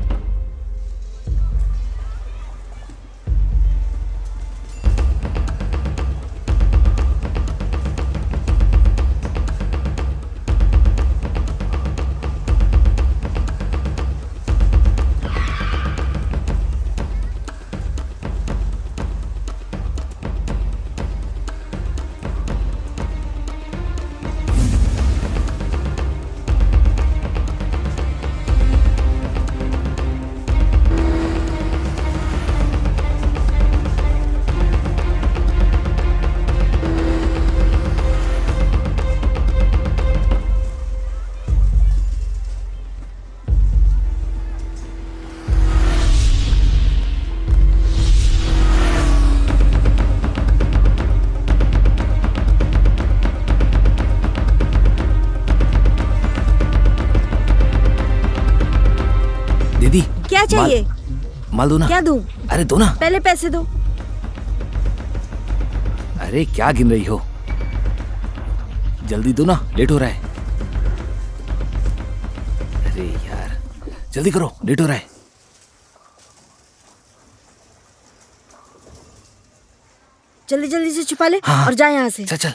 दीदी क्या चाहिए? माल दो ना। क्या दूं? अरे दो ना। पहले पैसे दो। अरे क्या गिन रही हो? जल्दी दो ना, लेट हो रहा है। अरे यार जल्दी करो, लेट हो रहा है। जल्दी जल्दी से छुपा ले हाँ। और जा यहाँ से। चल चल।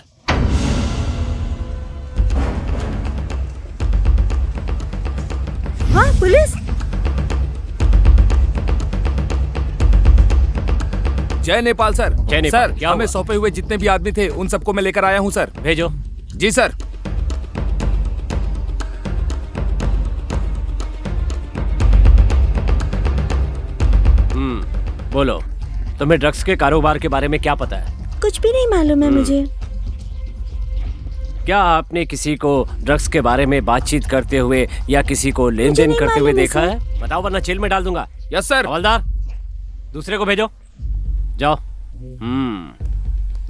हाँ पुलिस। जय नेपाल सर। जय नेपाल, सर क्या हमें हुआ? सौंपे हुए जितने भी आदमी थे उन सबको मैं लेकर आया हूँ सर। भेजो। जी सर। बोलो, तुम्हें ड्रग्स के कारोबार के बारे में क्या पता है? कुछ भी नहीं मालूम है मुझे। क्या आपने किसी को ड्रग्स के बारे में बातचीत करते हुए या किसी को लेन देन नहीं करते हुए मालूम है, देखा सर। है? बताओ वरना जेल में डाल दूंगा। Yes sir. हवलदार, दूसरे को भेजो। जाओ।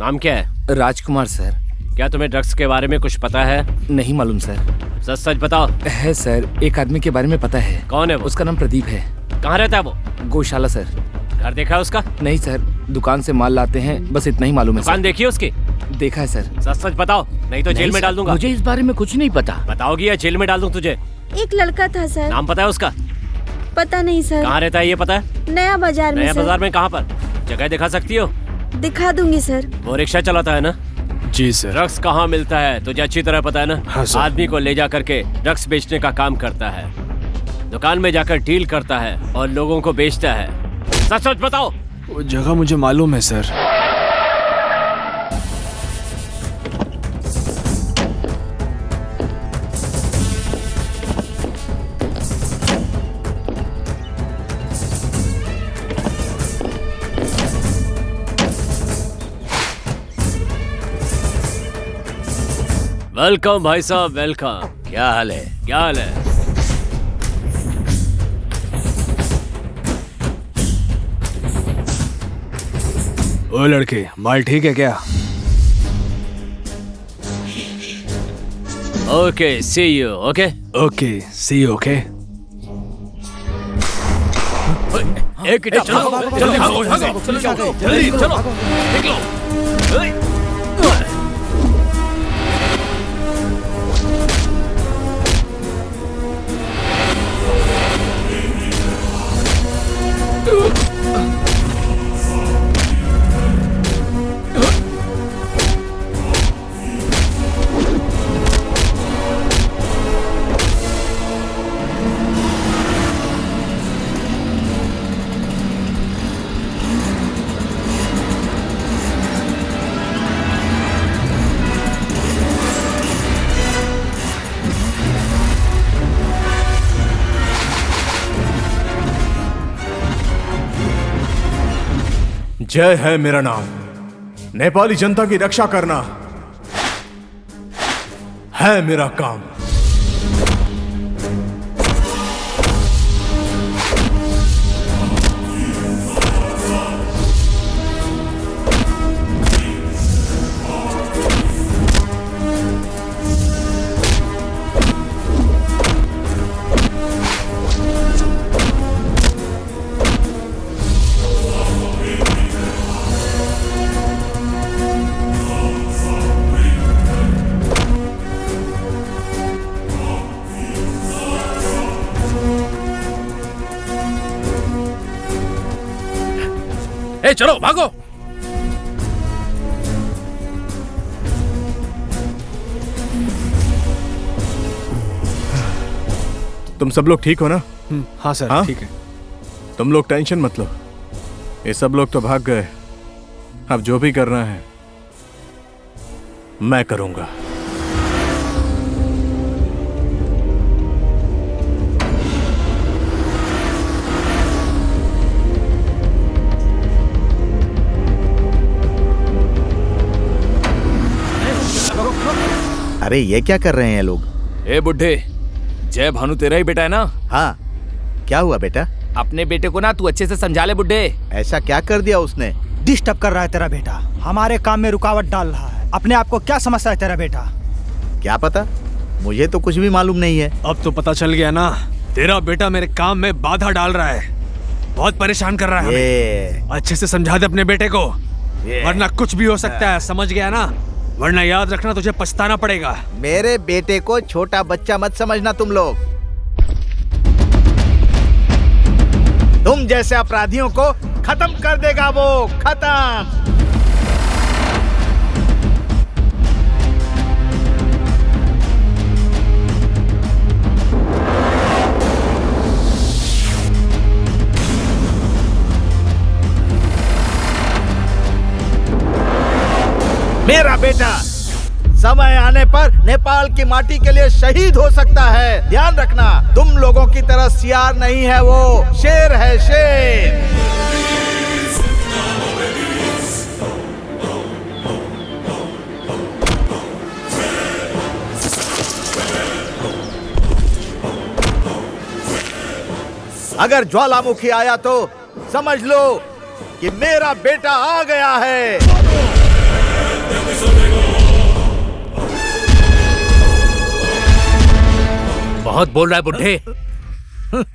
नाम क्या है? राजकुमार सर। क्या तुम्हें ड्रग्स के बारे में कुछ पता है? नहीं मालूम सर। सच सच बताओ। है सर, एक आदमी के बारे में पता है। कौन है वो? उसका नाम प्रदीप है। कहाँ रहता है वो? गौशाला सर। घर देखा है उसका? नहीं सर, दुकान से माल लाते हैं, बस इतना ही मालूम है। दुकान देखी है उसकी? देखा है सर। सच सच बताओ, नहीं तो जेल में डाल दूंगा। मुझे इस बारे में कुछ नहीं पता। बताओगी या जेल में डाल दूं तुझे? एक लड़का था सर। नाम पता है उसका? पता नहीं सर। कहाँ रहता है ये पता है? नया बाजार में नया सर। बाजार में कहाँ पर? जगह दिखा सकती हो? दिखा दूंगी सर। वो रिक्शा चलाता है ना? जी सर। ड्रग्स कहाँ मिलता है तुझे अच्छी तरह पता है ना? हाँ सर। आदमी को ले जा करके ड्रग्स बेचने का काम करता है, दुकान में जाकर डील करता है और लोगों को बेचता है। सच सच बताओ। वो जगह मुझे मालूम है सर। वेलकम भाई साहब, वेलकम। क्या हाल है? क्या हाल है? ओ लड़के, माल ठीक है क्या? Okay, see you. Okay okay, see you. Okay. एक चलो जल्दी भागो, जल्दी चलो निकलो। जय है मेरा नाम। नेपाली जनता की रक्षा करना है मेरा काम। ए चलो भागो। तुम सब लोग ठीक हो ना? हाँ सर। हाँ? ठीक है। तुम लोग टेंशन मत लो, ये सब लोग तो भाग गए। अब जो भी करना है मैं करूंगा। अरे ये क्या कर रहे हैं लोग? ए बुड्ढे, जय भानु तेरा ही बेटा है ना? हाँ, क्या हुआ बेटा? अपने बेटे को ना तू अच्छे से समझा ले बुड्ढे। ऐसा क्या कर दिया उसने? डिस्टर्ब कर रहा है तेरा बेटा, हमारे काम में रुकावट डाल रहा है। अपने आप को क्या समझता है तेरा बेटा? क्या पता, मुझे तो कुछ भी मालूम नहीं है। अब तो पता चल गया ना, तेरा बेटा मेरे काम में बाधा डाल रहा है, बहुत परेशान कर रहा है हमें। अच्छे से समझा दे अपने बेटे को। वरना कुछ भी हो सकता है, समझ गया ना? वरना याद रखना तुझे पछताना पड़ेगा। मेरे बेटे को छोटा बच्चा मत समझना तुम लोग। तुम जैसे अपराधियों को खत्म कर देगा वो, खत्म। मेरा बेटा समय आने पर नेपाल की माटी के लिए शहीद हो सकता है। ध्यान रखना, तुम लोगों की तरह सियार नहीं है वो, शेर है, शेर। अगर ज्वालामुखी आया तो समझ लो कि मेरा बेटा आ गया है। बहुत बोल रहा है बुड्ढे।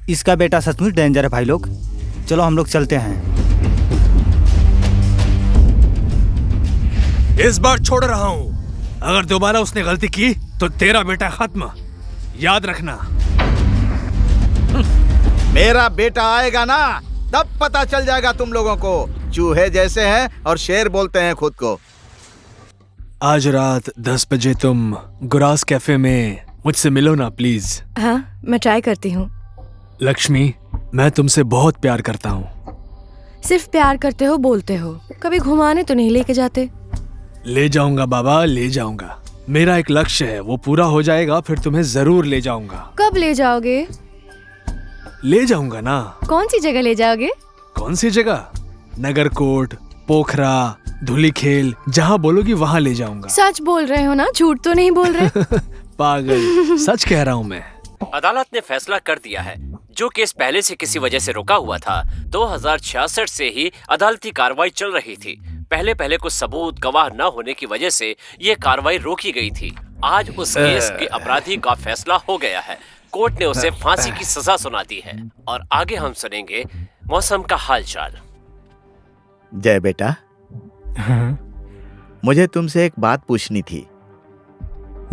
इसका बेटा सचमुच डेंजर है भाई लोग। चलो हम लोग चलते हैं। इस बार छोड़ रहा हूं। अगर दोबारा उसने गलती की तो तेरा बेटा खत्म, याद रखना। मेरा बेटा आएगा ना, तब पता चल जाएगा तुम लोगों को। चूहे जैसे हैं और शेर बोलते हैं खुद को। आज रात 10 बजे तुम गुरास कैफे में मुझसे मिलो ना प्लीज। हाँ, मैं ट्राई करती हूँ। लक्ष्मी, मैं तुमसे बहुत प्यार करता हूँ। सिर्फ प्यार करते हो, बोलते हो, कभी घुमाने तो नहीं लेके जाते। ले जाऊंगा बाबा, ले जाऊंगा। मेरा एक लक्ष्य है, वो पूरा हो जाएगा फिर तुम्हें जरूर ले जाऊंगा। कब ले जाओगे? ले जाऊंगा ना। कौन सी जगह ले जाओगे? कौन सी जगह? नगरकोट, पोखरा, धुलीखेल, जहाँ बोलोगी वहाँ ले जाऊंगा। सच बोल रहे हो ना, झूठ तो नहीं बोल रहे? पागल, सच कह रहा हूँ मैं। अदालत ने फैसला कर दिया है। जो केस पहले से किसी वजह से रुका हुआ था, 2066 से ही अदालती कार्रवाई चल रही थी। पहले कुछ सबूत, गवाह न होने की वजह से ये कार्रवाई रोकी गई थी। आज उस केस के अपराधी का फैसला हो गया है। कोर्ट ने उसे फांसी की सजा सुना दी है। और आगे हम सुनेंगे मौसम का हालचाल। जय बेटा, मुझे तुमसे एक बात पूछनी थी।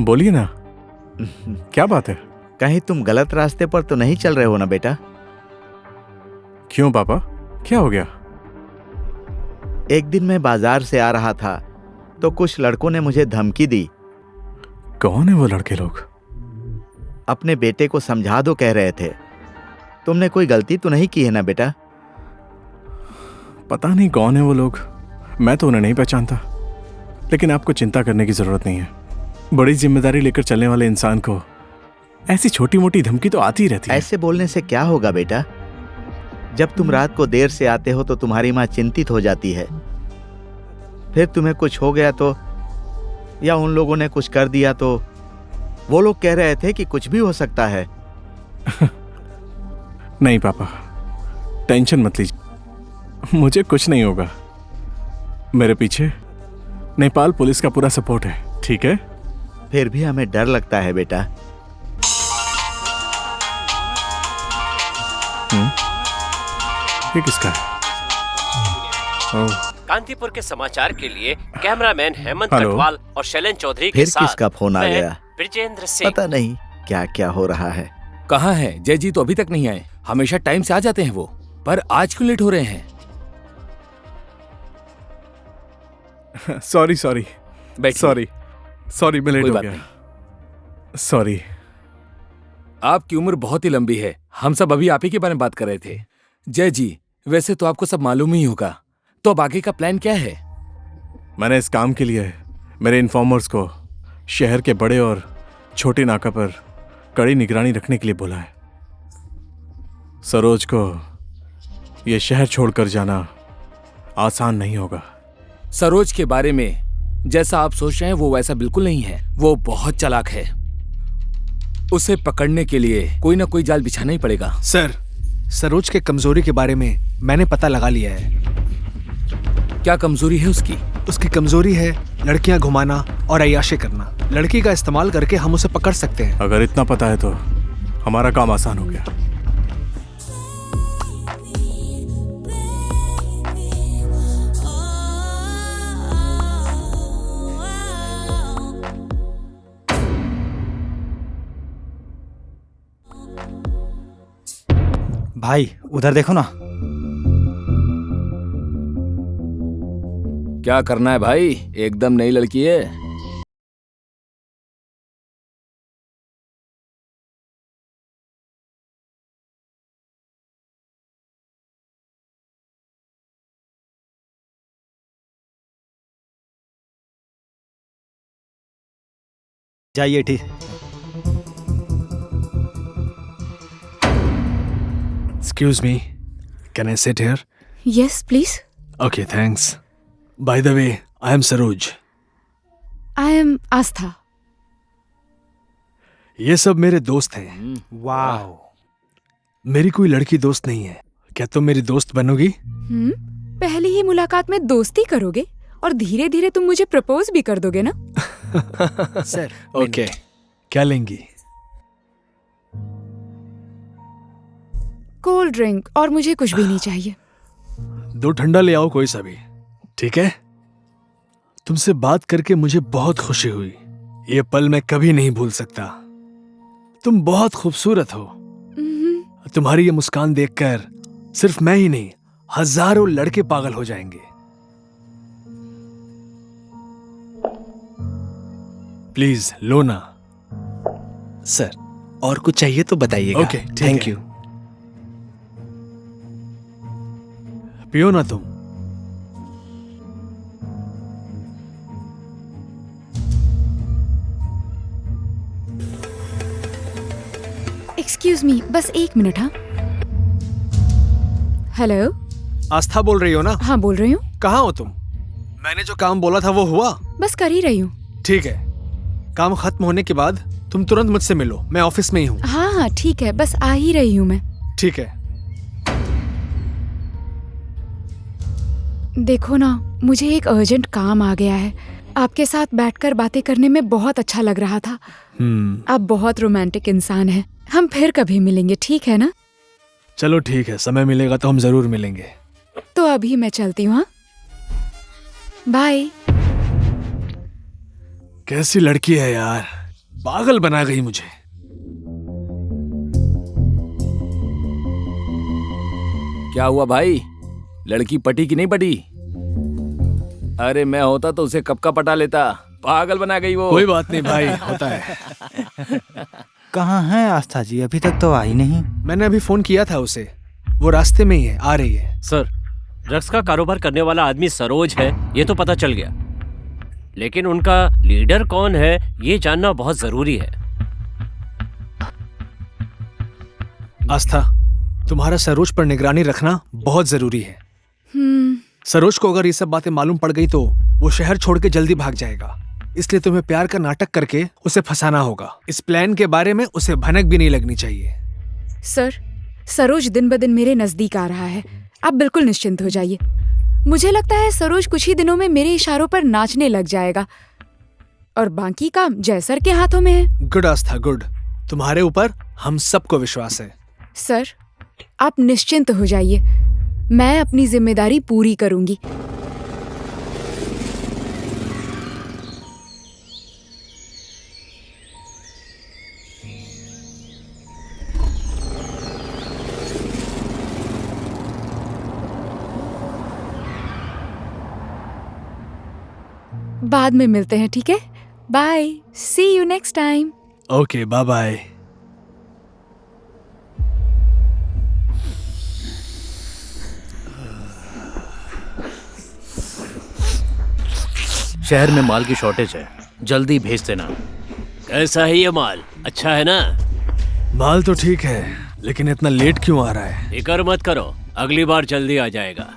बोलिए ना, क्या बात है? कहीं तुम गलत रास्ते पर तो नहीं चल रहे हो ना बेटा? क्यों पापा, क्या हो गया? एक दिन मैं बाजार से आ रहा था तो कुछ लड़कों ने मुझे धमकी दी। कौन है वो लड़के लोग? अपने बेटे को समझा दो कह रहे थे। तुमने कोई गलती तो नहीं की है ना बेटा? पता नहीं कौन है वो लोग, मैं तो उन्हें नहीं पहचानता। लेकिन आपको चिंता करने की जरूरत नहीं है। बड़ी जिम्मेदारी लेकर चलने वाले इंसान को ऐसी छोटी मोटी धमकी तो आती रहती है। ऐसे बोलने से क्या होगा बेटा? जब तुम रात को देर से आते हो तो तुम्हारी माँ चिंतित हो जाती है। फिर तुम्हें कुछ हो गया तो, या उन लोगों ने कुछ कर दिया तो, वो लोग कह रहे थे कि कुछ भी हो सकता है। नहीं पापा, टेंशन मत लीजिए, मुझे कुछ नहीं होगा। मेरे पीछे नेपाल पुलिस का पूरा सपोर्ट है, ठीक है? फिर भी हमें डर लगता है बेटा। ये किसका है? कांतिपुर के समाचार के लिए कैमरामैन हेमंत हेलो। कटवाल और शैलेन चौधरी के फिर साथ किसका फोन आ मैं गया? ब्रिजेंद्र सिंह। पता नहीं क्या क्या हो रहा है। कहाँ है जय जी? तो अभी तक नहीं आए। हमेशा टाइम से आ जाते हैं वो, पर आज क्यों लेट हो रहे हैं? सॉरी सॉरी बैठिए। सॉरी मैं लेट कोई हो बात गया। सॉरी। आपकी उम्र बहुत ही लंबी है। हम सब अभी आप ही के बारे में बात कर रहे थे। जय जी, वैसे तो आपको सब मालूम ही होगा, तो अब आगे का प्लान क्या है? मैंने इस काम के लिए मेरे इन्फॉर्मर्स को शहर के बड़े और छोटे नाका पर कड़ी निगरानी रखने के लिए बोला है। सरोज को यह शहर छोड़कर जाना आसान नहीं होगा। सरोज के बारे में जैसा आप सोच रहे हैं वो वैसा बिल्कुल नहीं है। वो बहुत चालाक है। उसे पकड़ने के लिए कोई ना कोई जाल बिछाना ही पड़ेगा। सर, सरोज के कमजोरी के बारे में मैंने पता लगा लिया है। क्या कमजोरी है उसकी? उसकी कमजोरी है लड़कियां घुमाना और अय्याशी करना। लड़की का इस्तेमाल करके हम उसे पकड़ सकते हैं। अगर इतना पता है तो हमारा काम आसान हो गया। भाई उधर देखो ना। क्या करना है भाई? एकदम नई लड़की है। जाइए ठीक। Excuse me, can I sit here? Yes, please. Okay, thanks. By the way, I am Saroj. I am Astha. ये सब मेरे दोस्त हैं। वाह। मेरी कोई लड़की दोस्त नहीं है। क्या तुम मेरी दोस्त बनोगी? पहली ही मुलाकात में दोस्ती करोगे और धीरे धीरे तुम मुझे प्रपोज भी कर दोगे ना? सर। ओके, क्या लेंगी? कोल्ड ड्रिंक और मुझे कुछ भी नहीं चाहिए। 2 ठंडा ले आओ कोई सा भी, ठीक है? तुमसे बात करके मुझे बहुत खुशी हुई। ये पल मैं कभी नहीं भूल सकता। तुम बहुत खूबसूरत हो। तुम्हारी ये मुस्कान देखकर सिर्फ मैं ही नहीं, हजारों लड़के पागल हो जाएंगे। प्लीज लो ना। सर, और कुछ चाहिए तो बताइएगा। Okay, thank you. पियो ना तुम। एक्सक्यूज मी, बस 1 मिनट। हाँ, हेलो। आस्था बोल रही हो ना? हाँ, बोल रही हूँ। कहाँ हो तुम? मैंने जो काम बोला था वो हुआ? बस कर ही रही हूँ। ठीक है, काम खत्म होने के बाद तुम तुरंत मुझसे मिलो, मैं ऑफिस में ही हूँ। हाँ हाँ ठीक है, बस आ ही रही हूँ मैं। ठीक है। देखो ना, मुझे एक अर्जेंट काम आ गया है। आपके साथ बैठकर बातें करने में बहुत अच्छा लग रहा था। आप बहुत रोमांटिक इंसान हैं। हम फिर कभी मिलेंगे, ठीक है ना? चलो ठीक है, समय मिलेगा तो हम जरूर मिलेंगे। तो अभी मैं चलती हूँ। हाँ, बाय। कैसी लड़की है यार, पागल बना गई मुझे। क्या हुआ भाई? लड़की पटी कि नहीं पटी? अरे मैं होता तो उसे कब का पटा लेता। पागल बना गई वो। कोई बात नहीं भाई, होता है। कहाँ है आस्था जी? अभी तक तो आई नहीं। मैंने अभी फोन किया था उसे, वो रास्ते में ही है, आ रही है। सर, ड्रग्स का कारोबार करने वाला आदमी सरोज है, ये तो पता चल गया, लेकिन उनका लीडर कौन है ये जानना बहुत जरूरी है। आस्था, तुम्हारा सरोज पर निगरानी रखना बहुत जरूरी है। सरोज को अगर ये सब बातें मालूम पड़ गई तो वो शहर छोड़ के जल्दी भाग जाएगा। इसलिए तुम्हें प्यार का नाटक करके उसे फंसाना होगा। इस प्लान के बारे में उसे भनक भी नहीं लगनी चाहिए। सर, सरोज दिन ब दिन मेरे नजदीक आ रहा है। आप बिल्कुल निश्चिंत हो जाइए। मुझे लगता है सरोज कुछ ही दिनों में मेरे इशारों पर नाचने लग जाएगा और बाकी काम जयसर के हाथों में है। गुड आस्था, गुड। तुम्हारे ऊपर हम सबको विश्वास है। सर, आप निश्चिंत हो जाइए, मैं अपनी जिम्मेदारी पूरी करूंगी। बाद में मिलते हैं, ठीक है? Bye, see you next time. Okay, bye bye. शहर में माल की शॉर्टेज है, जल्दी भेज देना। कैसा है ये माल? अच्छा है ना? माल तो ठीक है, लेकिन इतना लेट क्यों आ रहा है? फिक्र मत करो, अगली बार जल्दी आ जाएगा।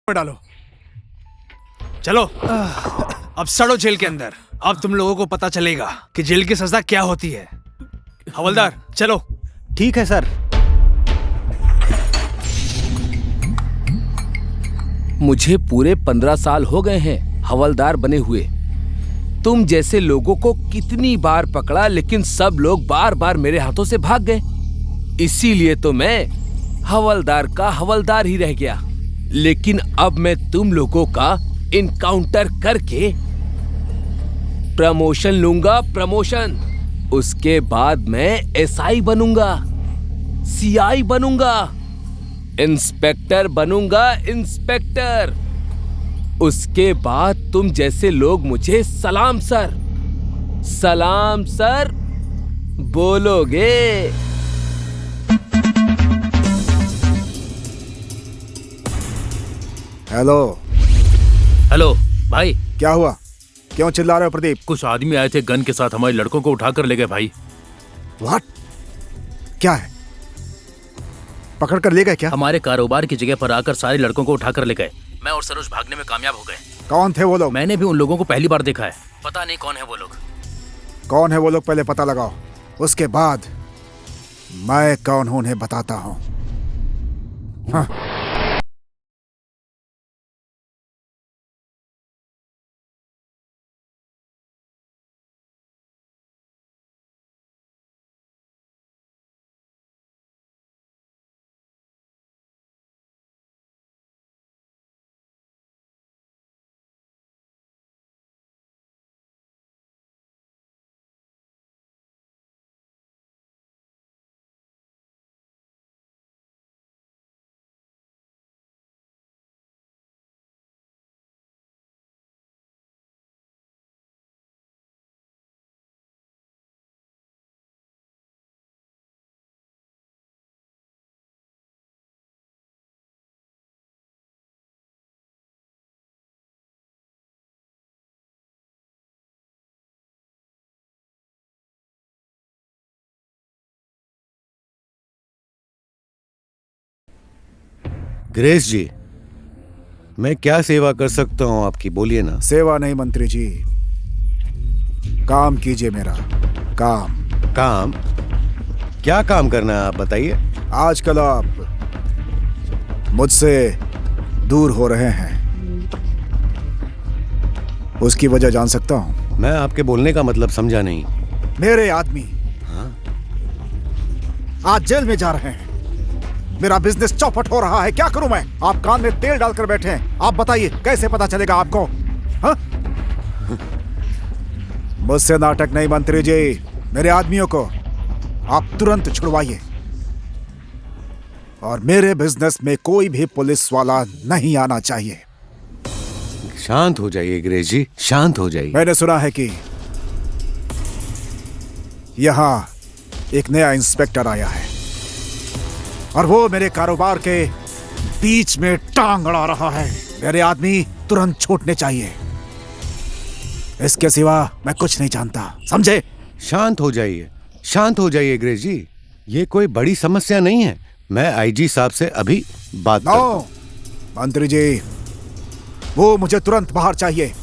में डालो। चलो अब सड़ो जेल के अंदर। अब तुम लोगों को पता चलेगा कि जेल की सजा क्या होती है। हवलदार चलो। ठीक है सर। मुझे पूरे 15 साल हो गए हैं हवलदार बने हुए। तुम जैसे लोगों को कितनी बार पकड़ा, लेकिन सब लोग बार बार मेरे हाथों से भाग गए। इसीलिए तो मैं हवलदार का हवलदार ही रह गया। लेकिन अब मैं तुम लोगों का इनकाउंटर करके प्रमोशन लूंगा, प्रमोशन। उसके बाद मैं एसआई बनूंगा, सीआई बनूंगा, इंस्पेक्टर बनूंगा, इंस्पेक्टर। उसके बाद तुम जैसे लोग मुझे सलाम सर, सलाम सर बोलोगे। हेलो। हेलो भाई। क्या हुआ? क्यों चिल्ला रहे हो प्रदीप? कुछ आदमी आए थे गन के साथ, हमारे लड़कों को उठाकर ले गए भाई। व्हाट? क्या है? पकड़ कर ले गए क्या? हमारे कारोबार की जगह पर आकर सारे लड़कों को उठाकर ले गए। मैं और सरोज भागने में कामयाब हो गए। कौन थे वो लोग? मैंने भी उन लोगों को पहली बार देखा है, पता नहीं कौन है वो लोग। कौन है वो लोग पहले पता लगाओ, उसके बाद मैं कौन हूं उन्हें बताता हूं। हाँ। ग्रेस जी, मैं क्या सेवा कर सकता हूँ आपकी, बोलिए ना। सेवा नहीं मंत्री जी, काम कीजिए मेरा। काम। काम? क्या काम करना है आप बताइए। आजकल आप मुझसे दूर हो रहे हैं, उसकी वजह जान सकता हूँ? मैं आपके बोलने का मतलब समझा नहीं। मेरे आदमी आज जेल में जा रहे हैं, मेरा बिजनेस चौपट हो रहा है, क्या करूं मैं? आप कान में तेल डालकर बैठे हैं, आप बताइए कैसे पता चलेगा आपको? हाँ? मुझसे नाटक नहीं मंत्री जी, मेरे आदमियों को आप तुरंत छुड़वाइए और मेरे बिजनेस में कोई भी पुलिस वाला नहीं आना चाहिए। शांत हो जाइए ग्रेस जी, शांत हो जाइए। मैंने सुना है कि यहां एक नया इंस्पेक्टर आया है और वो मेरे कारोबार के बीच में टांग अड़ा रहा है। मेरे आदमी तुरंत छूटने चाहिए, इसके सिवा मैं कुछ नहीं जानता, समझे? शांत हो जाइए, शांत हो जाइए ग्रेस जी, ये कोई बड़ी समस्या नहीं है। मैं आईजी साहब से अभी बात मंत्री जी, वो मुझे तुरंत बाहर चाहिए।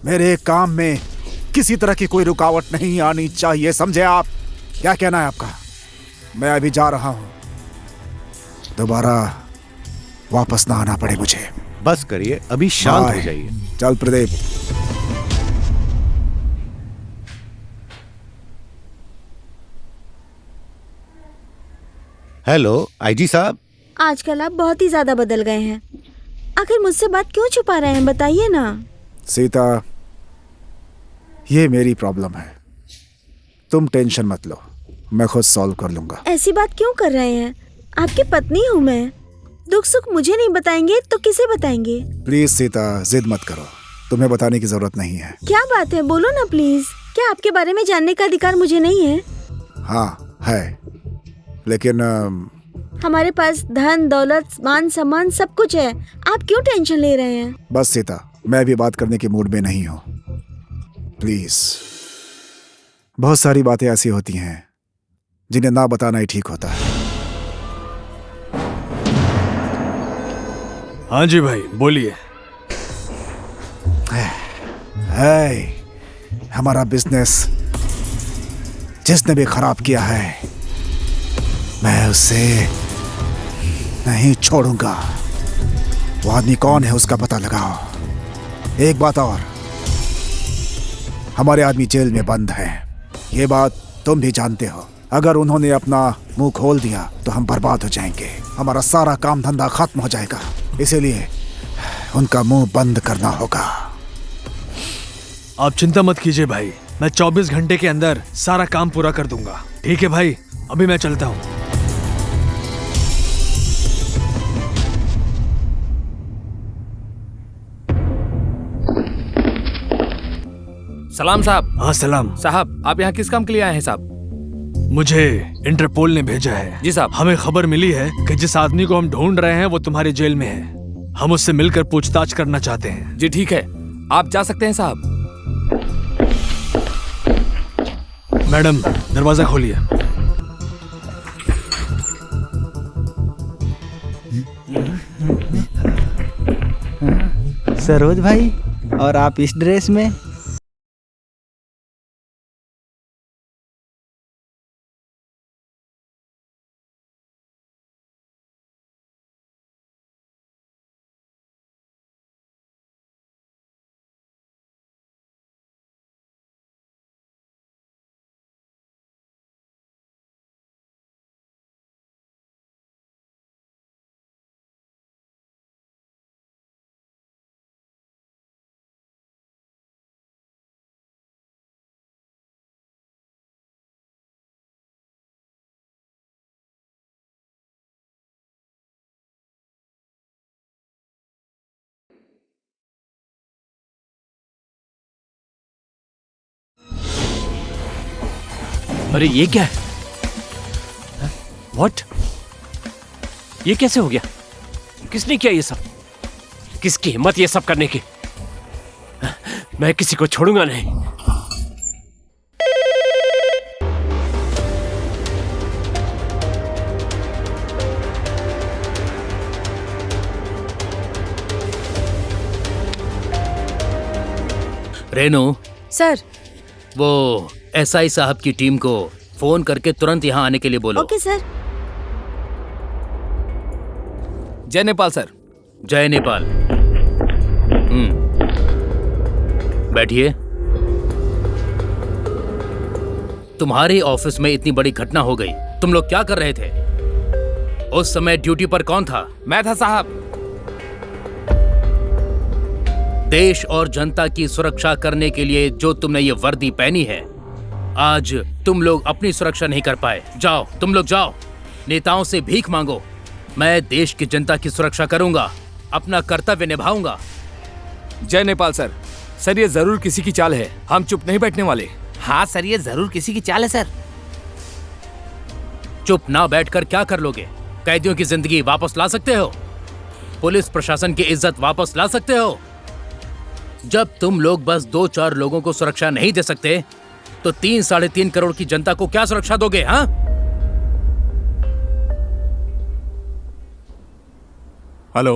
मेरे काम में किसी तरह की कोई रुकावट नहीं आनी चाहिए, समझे आप? क्या कहना है आपका? मैं अभी जा रहा हूं, दोबारा वापस ना आना पड़े मुझे। बस करिए, अभी शांत हो जाइए। चल प्रदीप। हेलो आईजी साहब। आजकल आप बहुत ही ज्यादा बदल गए हैं, आखिर मुझसे बात क्यों छुपा रहे हैं, बताइए ना। सीता, ये मेरी प्रॉब्लम है, तुम टेंशन मत लो, मैं खुद सॉल्व कर लूंगा। ऐसी बात क्यों कर रहे हैं? आपकी पत्नी हूँ मैं, दुख सुख मुझे नहीं बताएंगे तो किसे बताएंगे? प्लीज सीता, जिद मत करो, तुम्हें बताने की जरूरत नहीं है। क्या बात है, बोलो ना प्लीज। क्या आपके बारे में जानने का अधिकार मुझे नहीं है? हाँ है, लेकिन हमारे पास धन दौलत मान सम्मान सब कुछ है, आप क्यों टेंशन ले रहे हैं? बस सीता, मैं भी बात करने के मूड में नहीं हूँ, प्लीज। बहुत सारी बातें ऐसी होती हैं जिन्हें ना बताना ही ठीक होता है। हाँ जी भाई, बोलिए। हमारा बिजनेस जिसने भी खराब किया है, मैं उसे नहीं छोड़ूंगा। वो आदमी कौन है उसका पता लगाओ। एक बात और, हमारे आदमी जेल में बंद है, ये बात तुम भी जानते हो। अगर उन्होंने अपना मुंह खोल दिया तो हम बर्बाद हो जाएंगे, हमारा सारा काम धंधा खत्म हो जाएगा। इसीलिए उनका मुंह बंद करना होगा। आप चिंता मत कीजिए भाई, मैं 24 घंटे के अंदर सारा काम पूरा कर दूंगा। ठीक है भाई, अभी मैं चलता हूँ। सलाम साहब। हाँ सलाम साहब, आप यहाँ किस काम के लिए आए हैं साहब? मुझे इंटरपोल ने भेजा है। जी साहब। हमें खबर मिली है कि जिस आदमी को हम ढूंढ रहे हैं वो तुम्हारे जेल में है। हम उससे मिलकर पूछताछ करना चाहते हैं। जी ठीक है, आप जा सकते हैं साहब। मैडम, दरवाजा खोलिए। सरोज भाई, और आप इस ड्रेस में? अरे ये क्या है? व्हाट? ये कैसे हो गया? किसने किया ये सब? किसकी हिम्मत ये सब करने की? मैं किसी को छोड़ूंगा नहीं। रेनू सर, वो एसआई साहब की टीम को फोन करके तुरंत यहाँ आने के लिए बोलो। Okay sir. जय नेपाल सर। जय नेपाल। बैठिए। तुम्हारे ऑफिस में इतनी बड़ी घटना हो गई, तुम लोग क्या कर रहे थे? उस समय ड्यूटी पर कौन था? मैं था साहब। देश और जनता की सुरक्षा करने के लिए जो तुमने ये वर्दी पहनी है, आज तुम लोग अपनी सुरक्षा नहीं कर पाए। जाओ, तुम लोग जाओ, नेताओं से भीख मांगो। मैं देश की जनता की सुरक्षा करूंगा, अपना कर्तव्य निभाऊंगा। जय नेपाल सर। सर, ये जरूर किसी की चाल है, हम चुप नहीं बैठने वाले। हाँ सर, ये जरूर किसी की चाल है सर। चुप ना बैठकर क्या कर लोगे? कैदियों की जिंदगी वापस ला सकते हो? पुलिस प्रशासन की इज्जत वापस ला सकते हो? जब तुम लोग बस 2-4 लोगों को सुरक्षा नहीं दे सकते, तो 3-3.5 करोड़ की जनता को क्या सुरक्षा दोगे? हाँ? हेलो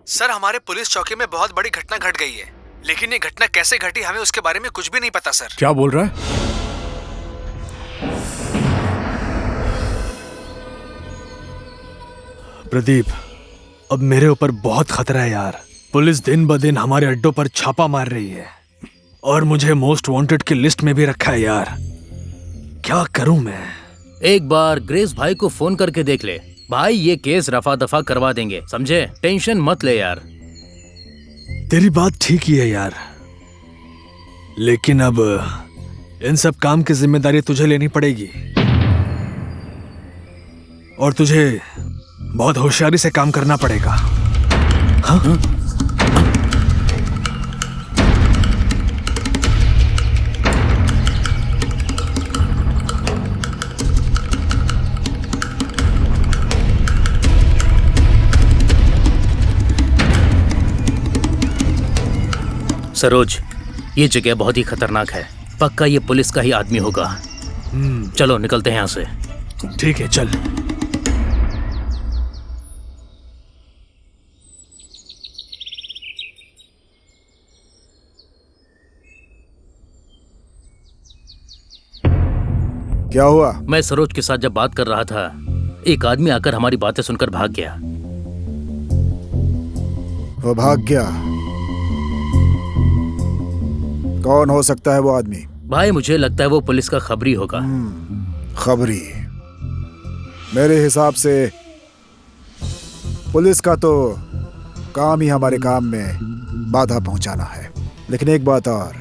सर, हमारे पुलिस चौकी में बहुत बड़ी घटना घट गई है, लेकिन ये घटना कैसे घटी हमें उसके बारे में कुछ भी नहीं पता सर। क्या बोल रहा है? प्रदीप, अब मेरे ऊपर बहुत खतरा है यार। पुलिस दिन ब दिन हमारे अड्डों पर छापा मार रही है और मुझे मोस्ट वांटेड की लिस्ट में भी रखा है यार। क्या करूं मैं? एक बार ग्रेस भाई को फोन करके देख ले भाई, ये केस रफा दफा करवा देंगे, समझे? टेंशन मत ले यार। तेरी बात ठीक ही है यार, लेकिन अब इन सब काम की जिम्मेदारी तुझे लेनी पड़ेगी और तुझे बहुत होशियारी से काम करना पड़ेगा। हाँ? सरोज, ये जगह बहुत ही खतरनाक है, पक्का ये पुलिस का ही आदमी होगा। चलो निकलते हैं यहाँ से। ठीक है, चल। क्या हुआ? मैं सरोज के साथ जब बात कर रहा था, एक आदमी आकर हमारी बातें सुनकर भाग गया। वो भाग गया? कौन हो सकता है वो आदमी? भाई मुझे लगता है वो पुलिस का खबरी होगा। खबरी? मेरे हिसाब से पुलिस का तो काम ही हमारे काम में बाधा पहुंचाना है। लेकिन एक बात और,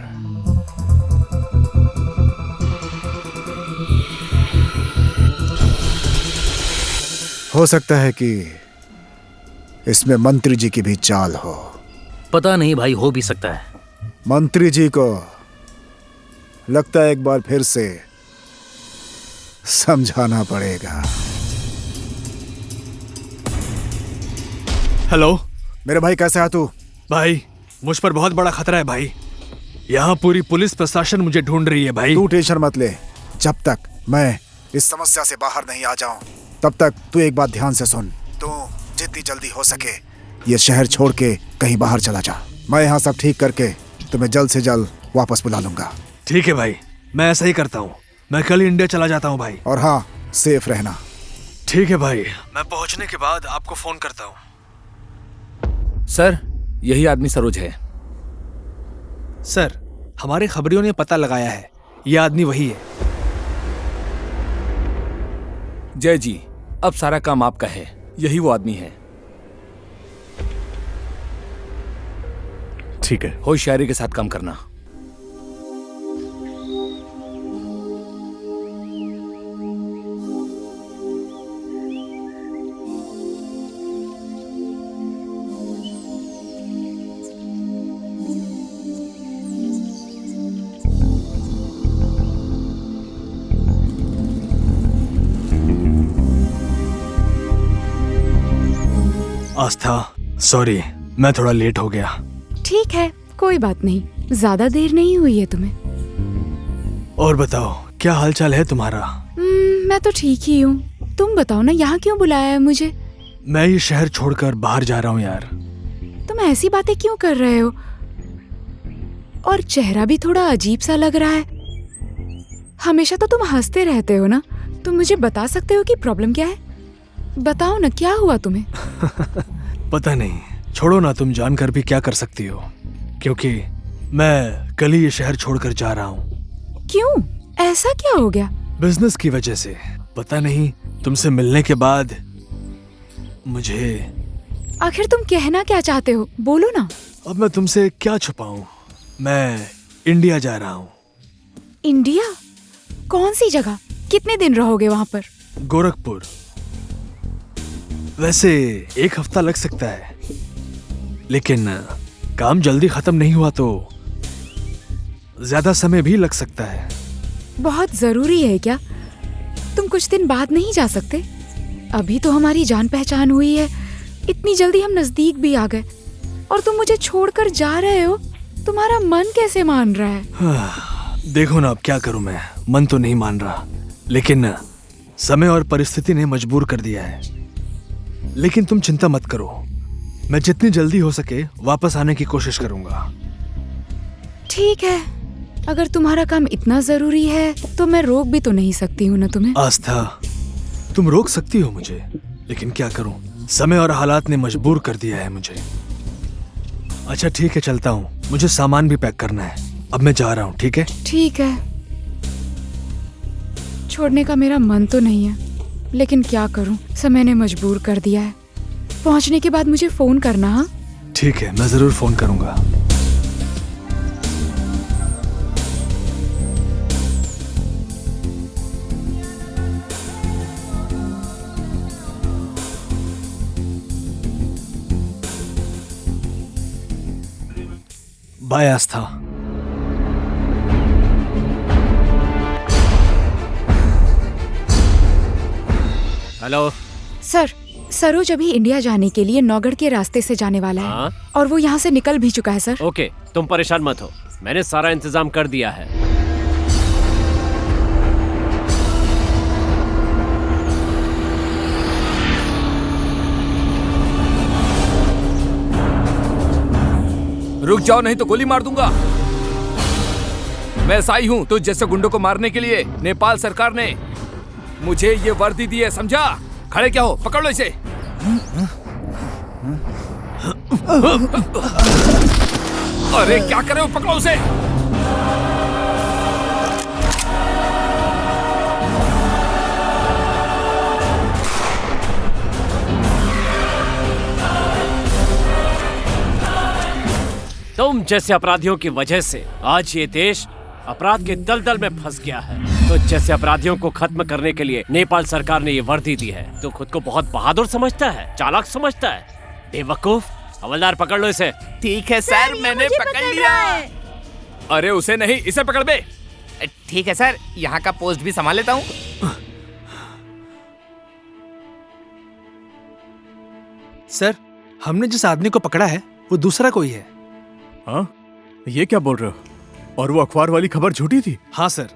हो सकता है कि इसमें मंत्री जी की भी चाल हो। पता नहीं भाई, हो भी सकता है। मंत्री जी को लगता है एक बार फिर से समझाना पड़ेगा। हेलो मेरे भाई, कैसे है तू? भाई, मुझ पर बहुत बड़ा खतरा है भाई। यहाँ पूरी पुलिस प्रशासन मुझे ढूंढ रही है भाई। तू टेंशन मत ले। जब तक मैं इस समस्या से बाहर नहीं आ जाऊं, तब तक तू एक बात ध्यान से सुन। तू जितनी जल्दी हो सके ये शहर छोड़ के कहीं बाहर चला जा। मैं यहाँ सब ठीक करके तुम्हें जल्द से जल्द वापस बुला लूंगा। ठीक है भाई, मैं ऐसा ही करता हूँ। मैं कल इंडिया चला जाता हूँ भाई। और हाँ, सेफ रहना। ठीक है भाई, मैं पहुँचने के बाद आपको फोन करता हूँ। सर, यही आदमी सरोज है। सर, हमारे खबरियों ने पता लगाया है, ये आदमी वही है। जय जी, अब सारा काम आपका है। यही वो आदमी है। ठीक है। होशियारी के साथ काम करना। आस्था, सॉरी, मैं थोड़ा लेट हो गया। ठीक है, कोई बात नहीं। ज्यादा देर नहीं हुई है तुम्हें। और बताओ, क्या हालचाल है तुम्हारा? मैं तो ठीक ही हूँ। तुम बताओ ना, यहाँ क्यों बुलाया है मुझे? मैं ये शहर छोड़कर बाहर जा रहा हूँ यार। तुम ऐसी बातें क्यों कर रहे हो? और चेहरा भी थोड़ा अजीब सा लग रहा है। हमेशा तो तुम हंसते रहते हो ना। तुम मुझे बता सकते हो कि प्रॉब्लम क्या है? बताओ ना, क्या हुआ तुम्हें? पता नहीं, छोड़ो ना। तुम जानकर भी क्या कर सकती हो, क्योंकि मैं कल ही ये शहर छोड़कर जा रहा हूँ। क्यों? ऐसा क्या हो गया? बिजनेस की वजह से। पता नहीं, तुमसे मिलने के बाद मुझे। आखिर तुम कहना क्या चाहते हो? बोलो ना। अब मैं तुमसे क्या छुपाऊं? मैं इंडिया जा रहा हूँ। इंडिया? कौन सी जगह? कितने दिन रहोगे वहाँ पर? गोरखपुर। वैसे 1 हफ्ता लग सकता है, लेकिन काम जल्दी खत्म नहीं हुआ तो ज्यादा समय भी लग सकता है। बहुत जरूरी है क्या? तुम कुछ दिन बाद नहीं जा सकते? अभी तो हमारी जान पहचान हुई है, इतनी जल्दी हम नजदीक भी आ गए, और तुम मुझे छोड़कर जा रहे हो। तुम्हारा मन कैसे मान रहा है? देखो ना, अब क्या करूं मैं। मन तो नहीं मान रहा, लेकिन समय और परिस्थिति ने मजबूर कर दिया है। लेकिन तुम चिंता मत करो, मैं जितनी जल्दी हो सके वापस आने की कोशिश करूंगा। ठीक है, अगर तुम्हारा काम इतना जरूरी है तो मैं रोक भी तो नहीं सकती हूँ ना तुम्हें। आस्था, तुम रोक सकती हो मुझे, लेकिन क्या करूं, समय और हालात ने मजबूर कर दिया है मुझे। अच्छा ठीक है, चलता हूँ। मुझे सामान भी पैक करना है। अब मैं जा रहा हूँ। ठीक है? ठीक है। छोड़ने का मेरा मन तो नहीं है, लेकिन क्या करूं, समय ने मजबूर कर दिया है। पहुंचने के बाद मुझे फोन करना। हाँ ठीक है, मैं जरूर फोन करूंगा। बाय आस्था। हेलो सर, सरोज अभी इंडिया जाने के लिए नौगढ़ के रास्ते से जाने वाला है। और वो यहाँ से निकल भी चुका है सर। ओके, तुम परेशान मत हो, मैंने सारा इंतजाम कर दिया है। रुक जाओ, नहीं तो गोली मार दूंगा। मैं एसआई हूँ तुझ जैसे गुंडों को मारने के लिए। नेपाल सरकार ने मुझे ये वर्दी दी है, समझा? खड़े क्या हो, पकड़ लो इसे। अरे क्या कर रहे हो, पकड़ो उसे। तुम जैसे अपराधियों की वजह से आज ये देश अपराध के दलदल में फंस गया है। तो जैसे अपराधियों को खत्म करने के लिए नेपाल सरकार ने ये वर्दी दी है। तो खुद को बहुत बहादुर समझता है, चालाक समझता है। बेवकूफ। हवलदार पकड़ लो इसे। ठीक है सर, मैंने पकड़ लिया। अरे उसे नहीं, इसे पकड़ बे। ठीक है सर, यहाँ का पोस्ट भी संभाल लेता हूँ। सर, हमने जिस आदमी को पकड़ा है वो दूसरा कोई है। हाँ, ये क्या बोल रहे हो? और वो अखबार वाली खबर झूठी थी? हाँ सर,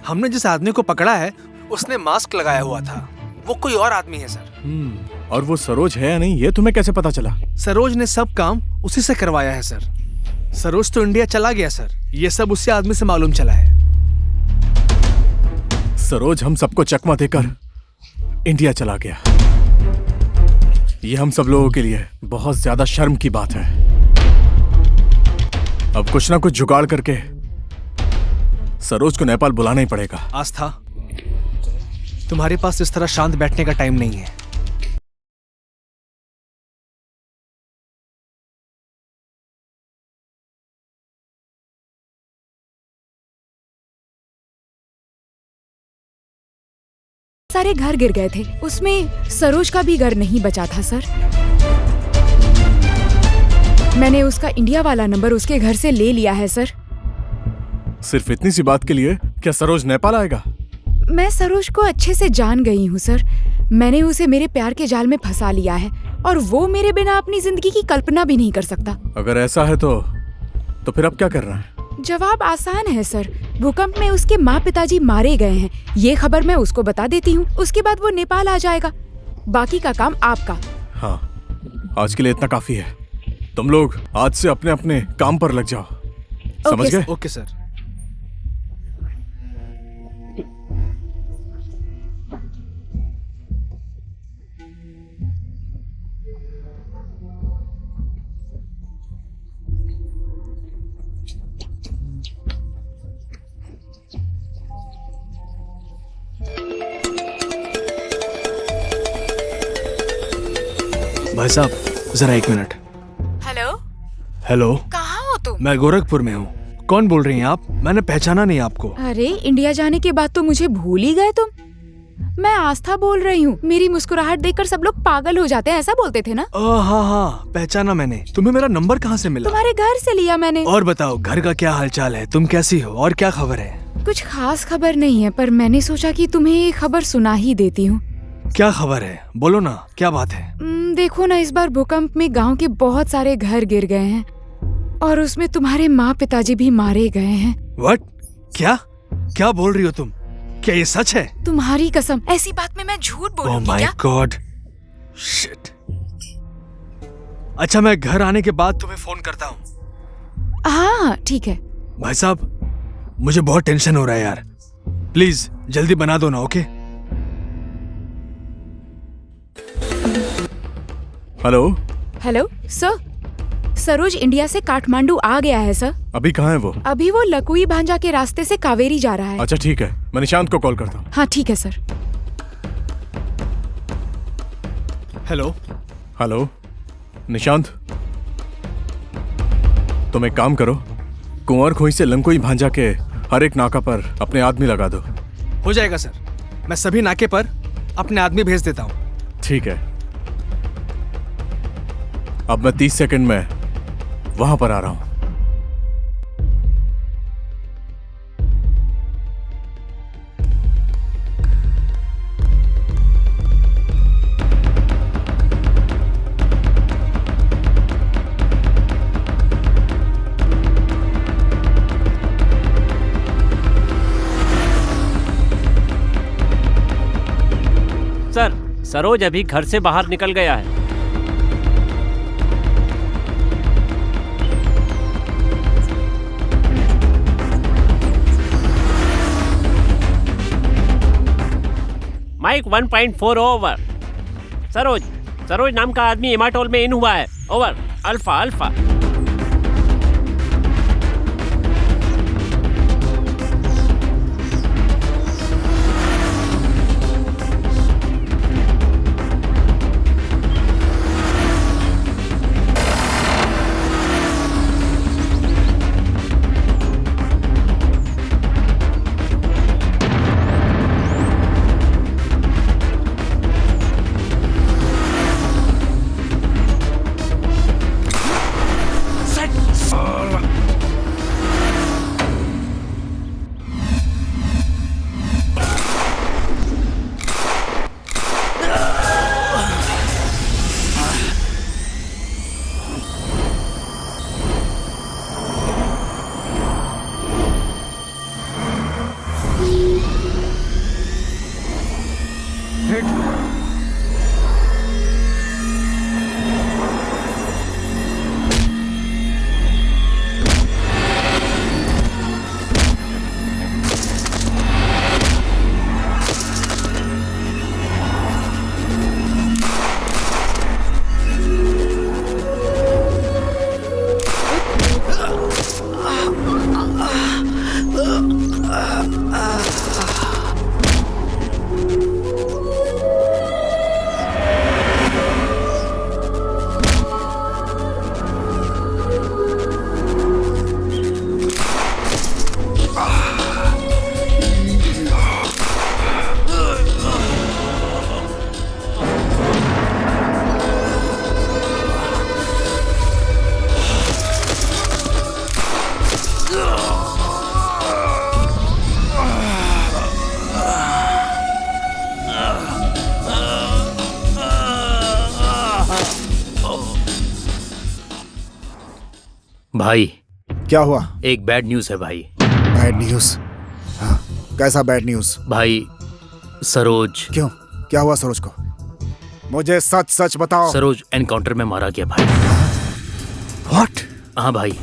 हमने जिस आदमी को पकड़ा है उसने मास्क लगाया हुआ था। वो कोई और आदमी है सर। और वो सरोज है या नहीं, ये तुम्हें कैसे पता चला? सरोज ने सब काम उसी से करवाया है सर। सरोज तो इंडिया चला गया सर, ये सब उसी आदमी से मालूम चला है। सरोज हम सबको चकमा देकर इंडिया चला गया। ये हम सब लोगों के लिए बहुत ज्यादा शर्म की बात है। अब कुछ ना कुछ जुगाड़ करके सरोज को नेपाल बुलाना ही पड़ेगा। आस्था, तुम्हारे पास इस तरह शांत बैठने का टाइम नहीं है। सारे घर गिर गए थे, उसमें सरोज का भी घर नहीं बचा था सर। मैंने उसका इंडिया वाला नंबर उसके घर से ले लिया है सर। सिर्फ इतनी सी बात के लिए क्या सरोज नेपाल आएगा? मैं सरोज को अच्छे से जान गई हूँ सर। मैंने उसे मेरे प्यार के जाल में फंसा लिया है और वो मेरे बिना अपनी जिंदगी की कल्पना भी नहीं कर सकता। अगर ऐसा है तो फिर अब क्या करना है? जवाब आसान है सर। भूकंप में उसके माँ पिताजी मारे गए हैं, ये खबर मैं उसको बता देती हूँ। उसके बाद वो नेपाल आ जाएगा। बाकी का काम आपका। हाँ, आज के लिए इतना काफी है। तुम लोग आज से अपने अपने काम पर लग जाओ। समझ गए? Okay sir. भाई साहब, जरा 1 मिनट। हेलो, कहाँ हो तुम? मैं गोरखपुर में हूँ। कौन बोल रही हैं आप? मैंने पहचाना नहीं आपको। अरे, इंडिया जाने के बाद तो मुझे भूल ही गए तुम। मैं आस्था बोल रही हूँ। मेरी मुस्कुराहट देखकर सब लोग पागल हो जाते हैं, ऐसा बोलते थे ना? हाँ, पहचाना मैंने। तुम्हें मेरा नंबर कहाँ से मिला? तुम्हारे घर से लिया मैंने। और बताओ, घर का क्या हालचाल है? तुम कैसी हो और क्या खबर है? कुछ खास खबर नहीं है, पर मैंने सोचा कि तुम्हें ये खबर सुना ही देती हूँ। क्या खबर है? बोलो ना, क्या बात है? देखो ना, इस बार भूकंप में गांव के बहुत सारे घर गिर गए हैं और उसमें तुम्हारे माँ पिताजी भी मारे गए हैं। व्हाट? क्या बोल रही हो तुम? क्या ये सच है? तुम्हारी कसम, ऐसी बात में मैं झूठ बोलूंगी क्या? Oh my God, shit. अच्छा, मैं घर आने के बाद तुम्हें फोन करता हूँ। हाँ, ठीक है। भाई साहब, मुझे बहुत टेंशन हो रहा है यार। प्लीज जल्दी बना दो ना, okay? Hello sir, Saroj India से काठमांडू आ गया है सर। अभी कहाँ है वो? अभी वो लकुई भांजा के रास्ते से कावेरी जा रहा है। अच्छा ठीक है, मैं निशांत को कॉल करता हूँ। हाँ ठीक है सर। हेलो निशांत, तुम एक काम करो, कुंवर खोई से लंकोई भांजा के हर एक नाका पर अपने आदमी लगा दो। हो जाएगा सर, मैं सभी नाके पर अपने आदमी भेज देता हूँ। ठीक है, अब मैं 30 सेकंड में वहां पर आ रहा हूं। सर, सरोज अभी घर से बाहर निकल गया है। Mic 1.4 over. सरोज सरोज नाम का आदमी इमाटोल में इन हुआ है। ओवर। Alpha alpha. भाई क्या हुआ? एक बैड न्यूज है भाई। Bad news? हाँ, कैसा बैड न्यूज? भाई सरोज। क्यों? क्या हुआ सरोज को? मुझे सच सच बताओ। सरोज एनकाउंटर में मारा गया भाई। What? हाँ भाई,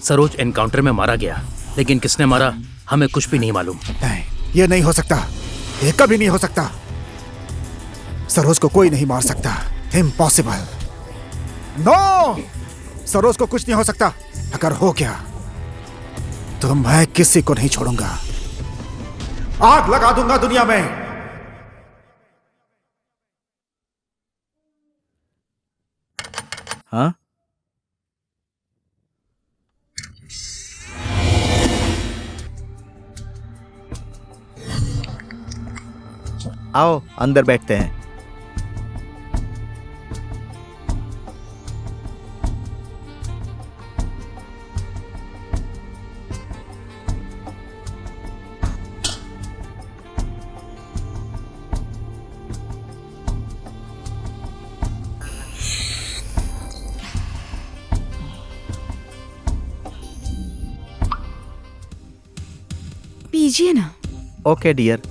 सरोज एनकाउंटर में मारा गया, लेकिन किसने मारा हमें कुछ भी नहीं मालूम। नहीं, ये नहीं हो सकता, ये कभी नहीं हो सकता। सरोज को कोई नहीं मार सकता, इम्पॉसिबल। नो, सरोज को कुछ नहीं हो सकता। अगर हो गया तो मैं किसी को नहीं छोड़ूंगा, आग लगा दूंगा दुनिया में। हाँ? आओ अंदर बैठते हैं। पीजिए ना। Okay dear.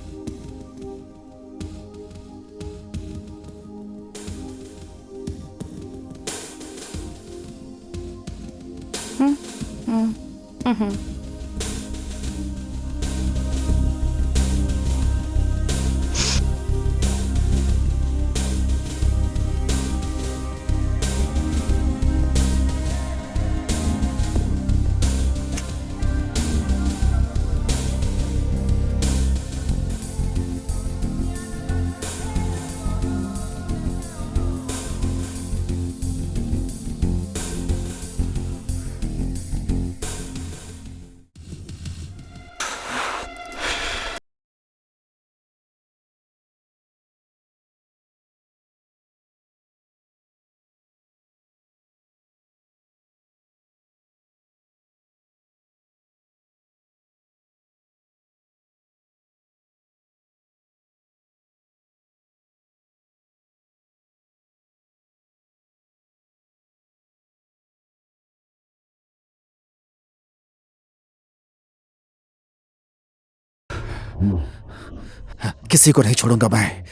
किसी को नहीं छोड़ूंगा मैं,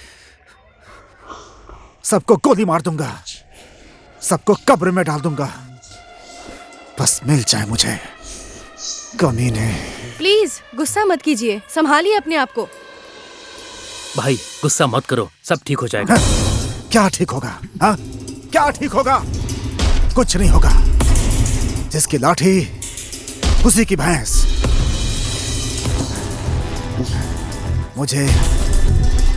सबको गोली मार दूंगा, सबको कब्र में डाल दूंगा, बस मिल जाए मुझे कमीने। प्लीज गुस्सा मत कीजिए, संभालिए अपने आप को। भाई गुस्सा मत करो, सब ठीक हो जाएगा। क्या ठीक होगा? हाँ, क्या ठीक होगा? कुछ नहीं होगा। जिसकी लाठी उसी की भैंस। मुझे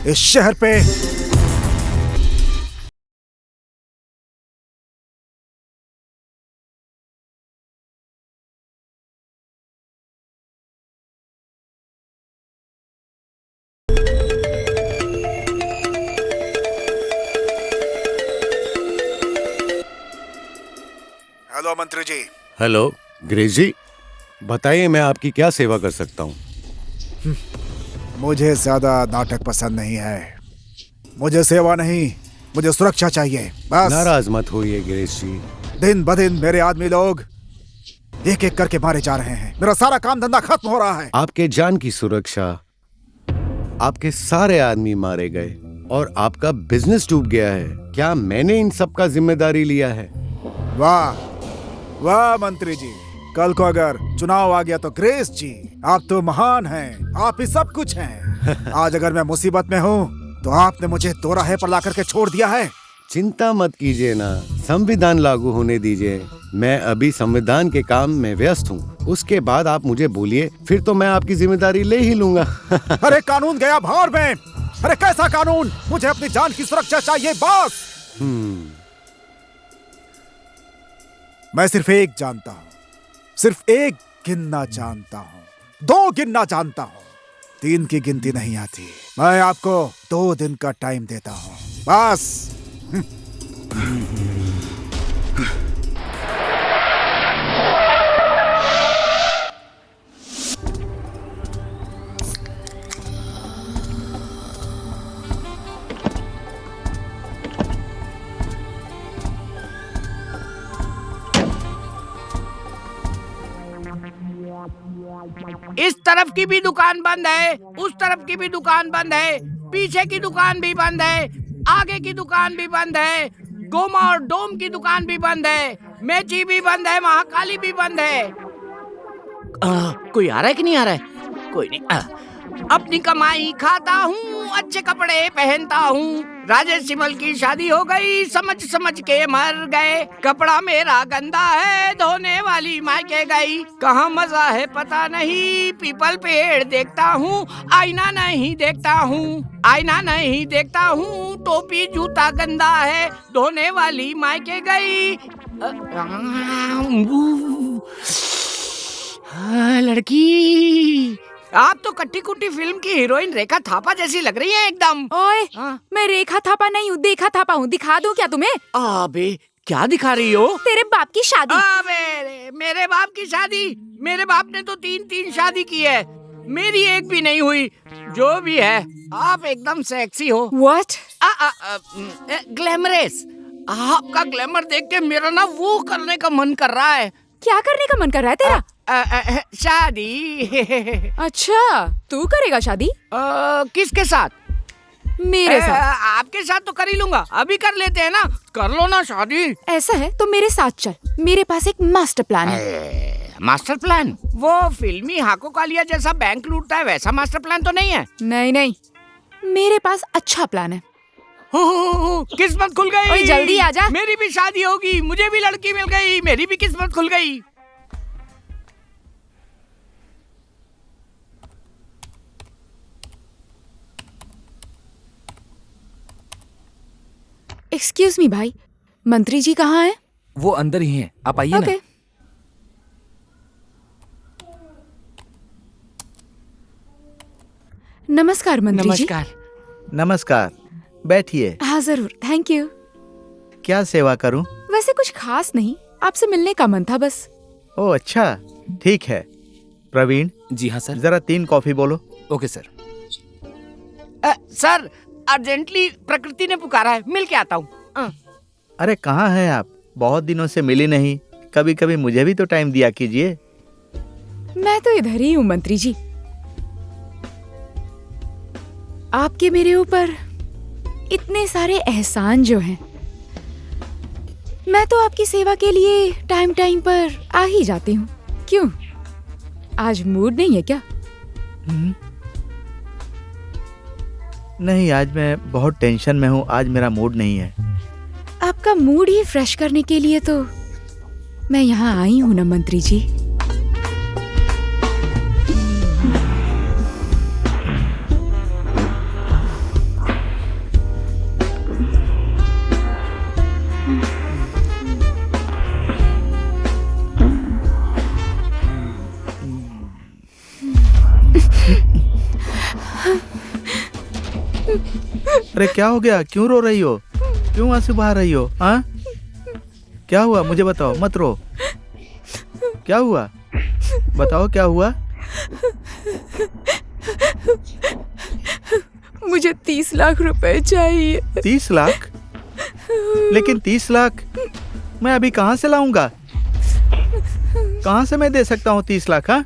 इस शहर पे हेलो मंत्री जी। हेलो ग्रेस जी, बताइए मैं आपकी क्या सेवा कर सकता हूँ? मुझे ज्यादा नाटक पसंद नहीं है। मुझे सेवा नहीं, मुझे सुरक्षा चाहिए बस। नाराज मत होइए ग्रेस जी। दिन ब दिन मेरे आदमी लोग एक एक करके मारे जा रहे हैं। मेरा सारा काम धंधा खत्म हो रहा है। आपके जान की सुरक्षा, आपके सारे आदमी मारे गए और आपका बिजनेस डूब गया है। क्या मैंने इन सब का जिम्मेदारी लिया है? वाह वाह मंत्री जी, कल को अगर चुनाव आ गया तो ग्रेस जी आप तो महान हैं, आप ही सब कुछ हैं। आज अगर मैं मुसीबत में हूँ तो आपने मुझे दोराहे पर ला करके छोड़ दिया है। चिंता मत कीजिए ना, संविधान लागू होने दीजिए। मैं अभी संविधान के काम में व्यस्त हूँ, उसके बाद आप मुझे बोलिए, फिर तो मैं आपकी जिम्मेदारी ले ही लूंगा। अरे कानून गया भाड़ में। अरे कैसा कानून? मुझे अपनी जान की सुरक्षा चाहिए बॉस। मैं सिर्फ एक जानता हूँ, सिर्फ एक गिनना जानता हूँ, 2 गिनना जानता हूँ, 3 की गिनती नहीं आती। मैं आपको 2 दिन का टाइम देता हूँ बस। इस तरफ की भी दुकान बंद है, उस तरफ की भी दुकान बंद है, पीछे की दुकान भी बंद है, आगे की दुकान भी बंद है, गोमा और डोम की दुकान भी बंद है, मेची भी बंद है, महाकाली भी बंद है। कोई आ रहा है कि नहीं आ रहा है? कोई नहीं। अपनी कमाई खाता हूँ, अच्छे कपड़े पहनता हूँ। राजेश सिमल की शादी हो गई, समझ समझ के मर गए। कपड़ा मेरा गंदा है, धोने वाली मायके गई। कहाँ मजा है पता नहीं, पीपल पेड़ देखता हूँ, आईना नहीं देखता हूँ, आईना नहीं देखता हूँ। टोपी जूता गंदा है, धोने वाली मायके गई। लड़की, आप तो कट्टी कुट्टी फिल्म की हीरोइन रेखा थापा जैसी लग रही है एकदम। ओए, मैं रेखा थापा नहीं हूँ, देखा थापा हूँ। दिखा दूँ क्या तुम्हें? अबे क्या दिखा रही हो? तेरे बाप की शादी। अबे मेरे बाप की शादी? मेरे बाप ने तो 3 शादी की है, मेरी एक भी नहीं हुई। जो भी है, आप एकदम सेक्सी हो। What? ग्लैमरस। आपका ग्लैमर देख के मेरा ना वो करने का मन कर रहा है। क्या करने का मन कर रहा है तेरा? शादी। अच्छा, तू करेगा शादी? किसके साथ? मेरे साथ। आपके साथ तो कर ही लूंगा, अभी कर लेते हैं ना। कर लो ना शादी। ऐसा है तो मेरे साथ चल, मेरे पास एक मास्टर प्लान है। Master plan? वो फिल्मी हाको कालिया जैसा बैंक लूटता है वैसा मास्टर प्लान तो नहीं है? नहीं नहीं, मेरे पास अच्छा प्लान है। किस्मत खुल गई। ओए जल्दी आजा। मेरी भी शादी होगी, मुझे भी लड़की मिल गई, मेरी भी किस्मत खुल गई। एक्सक्यूज मी भाई, मंत्री जी कहाँ हैं? वो अंदर ही हैं, आप आइए ना। नमस्कार मंत्री जी। नमस्कार। नमस्कार, बैठिए। हाँ जरूर, थैंक यू। क्या सेवा करूं? वैसे कुछ खास नहीं, आपसे मिलने का मन था बस। ओह अच्छा, ठीक है। प्रवीण। जी हाँ सर। जरा 3 कॉफी बोलो। Okay sir. सर अर्जेंटली प्रकृति ने पुकारा है, मिल के आता हूँ। अरे कहाँ हैं आप? बहुत दिनों से मिली नहीं, कभी कभी मुझे भी तो टाइम दिया कीजिए। मैं तो इधर ही हूँ मंत्री जी। आपके मेरे ऊपर इतने सारे एहसान जो हैं, मैं तो आपकी सेवा के लिए टाइम टाइम पर आ ही जाती हूँ। क्यों, आज मूड नहीं है क्या? नहीं, आज मैं बहुत टेंशन में हूँ। आज मेरा मूड नहीं है। आपका मूड ही फ्रेश करने के लिए तो मैं यहाँ आई हूँ ना मंत्री जी। अरे क्या हो गया? क्यों रो रही हो? क्यों आंसू बहा रही हो? हाँ, क्या हुआ? मुझे बताओ, मत रो। क्या हुआ? बताओ क्या हुआ? मुझे 30 लाख रुपए चाहिए। 30 लाख? लेकिन 30 लाख मैं अभी कहाँ से लाऊंगा? कहाँ से मैं दे सकता हूँ 30 लाख? हाँ,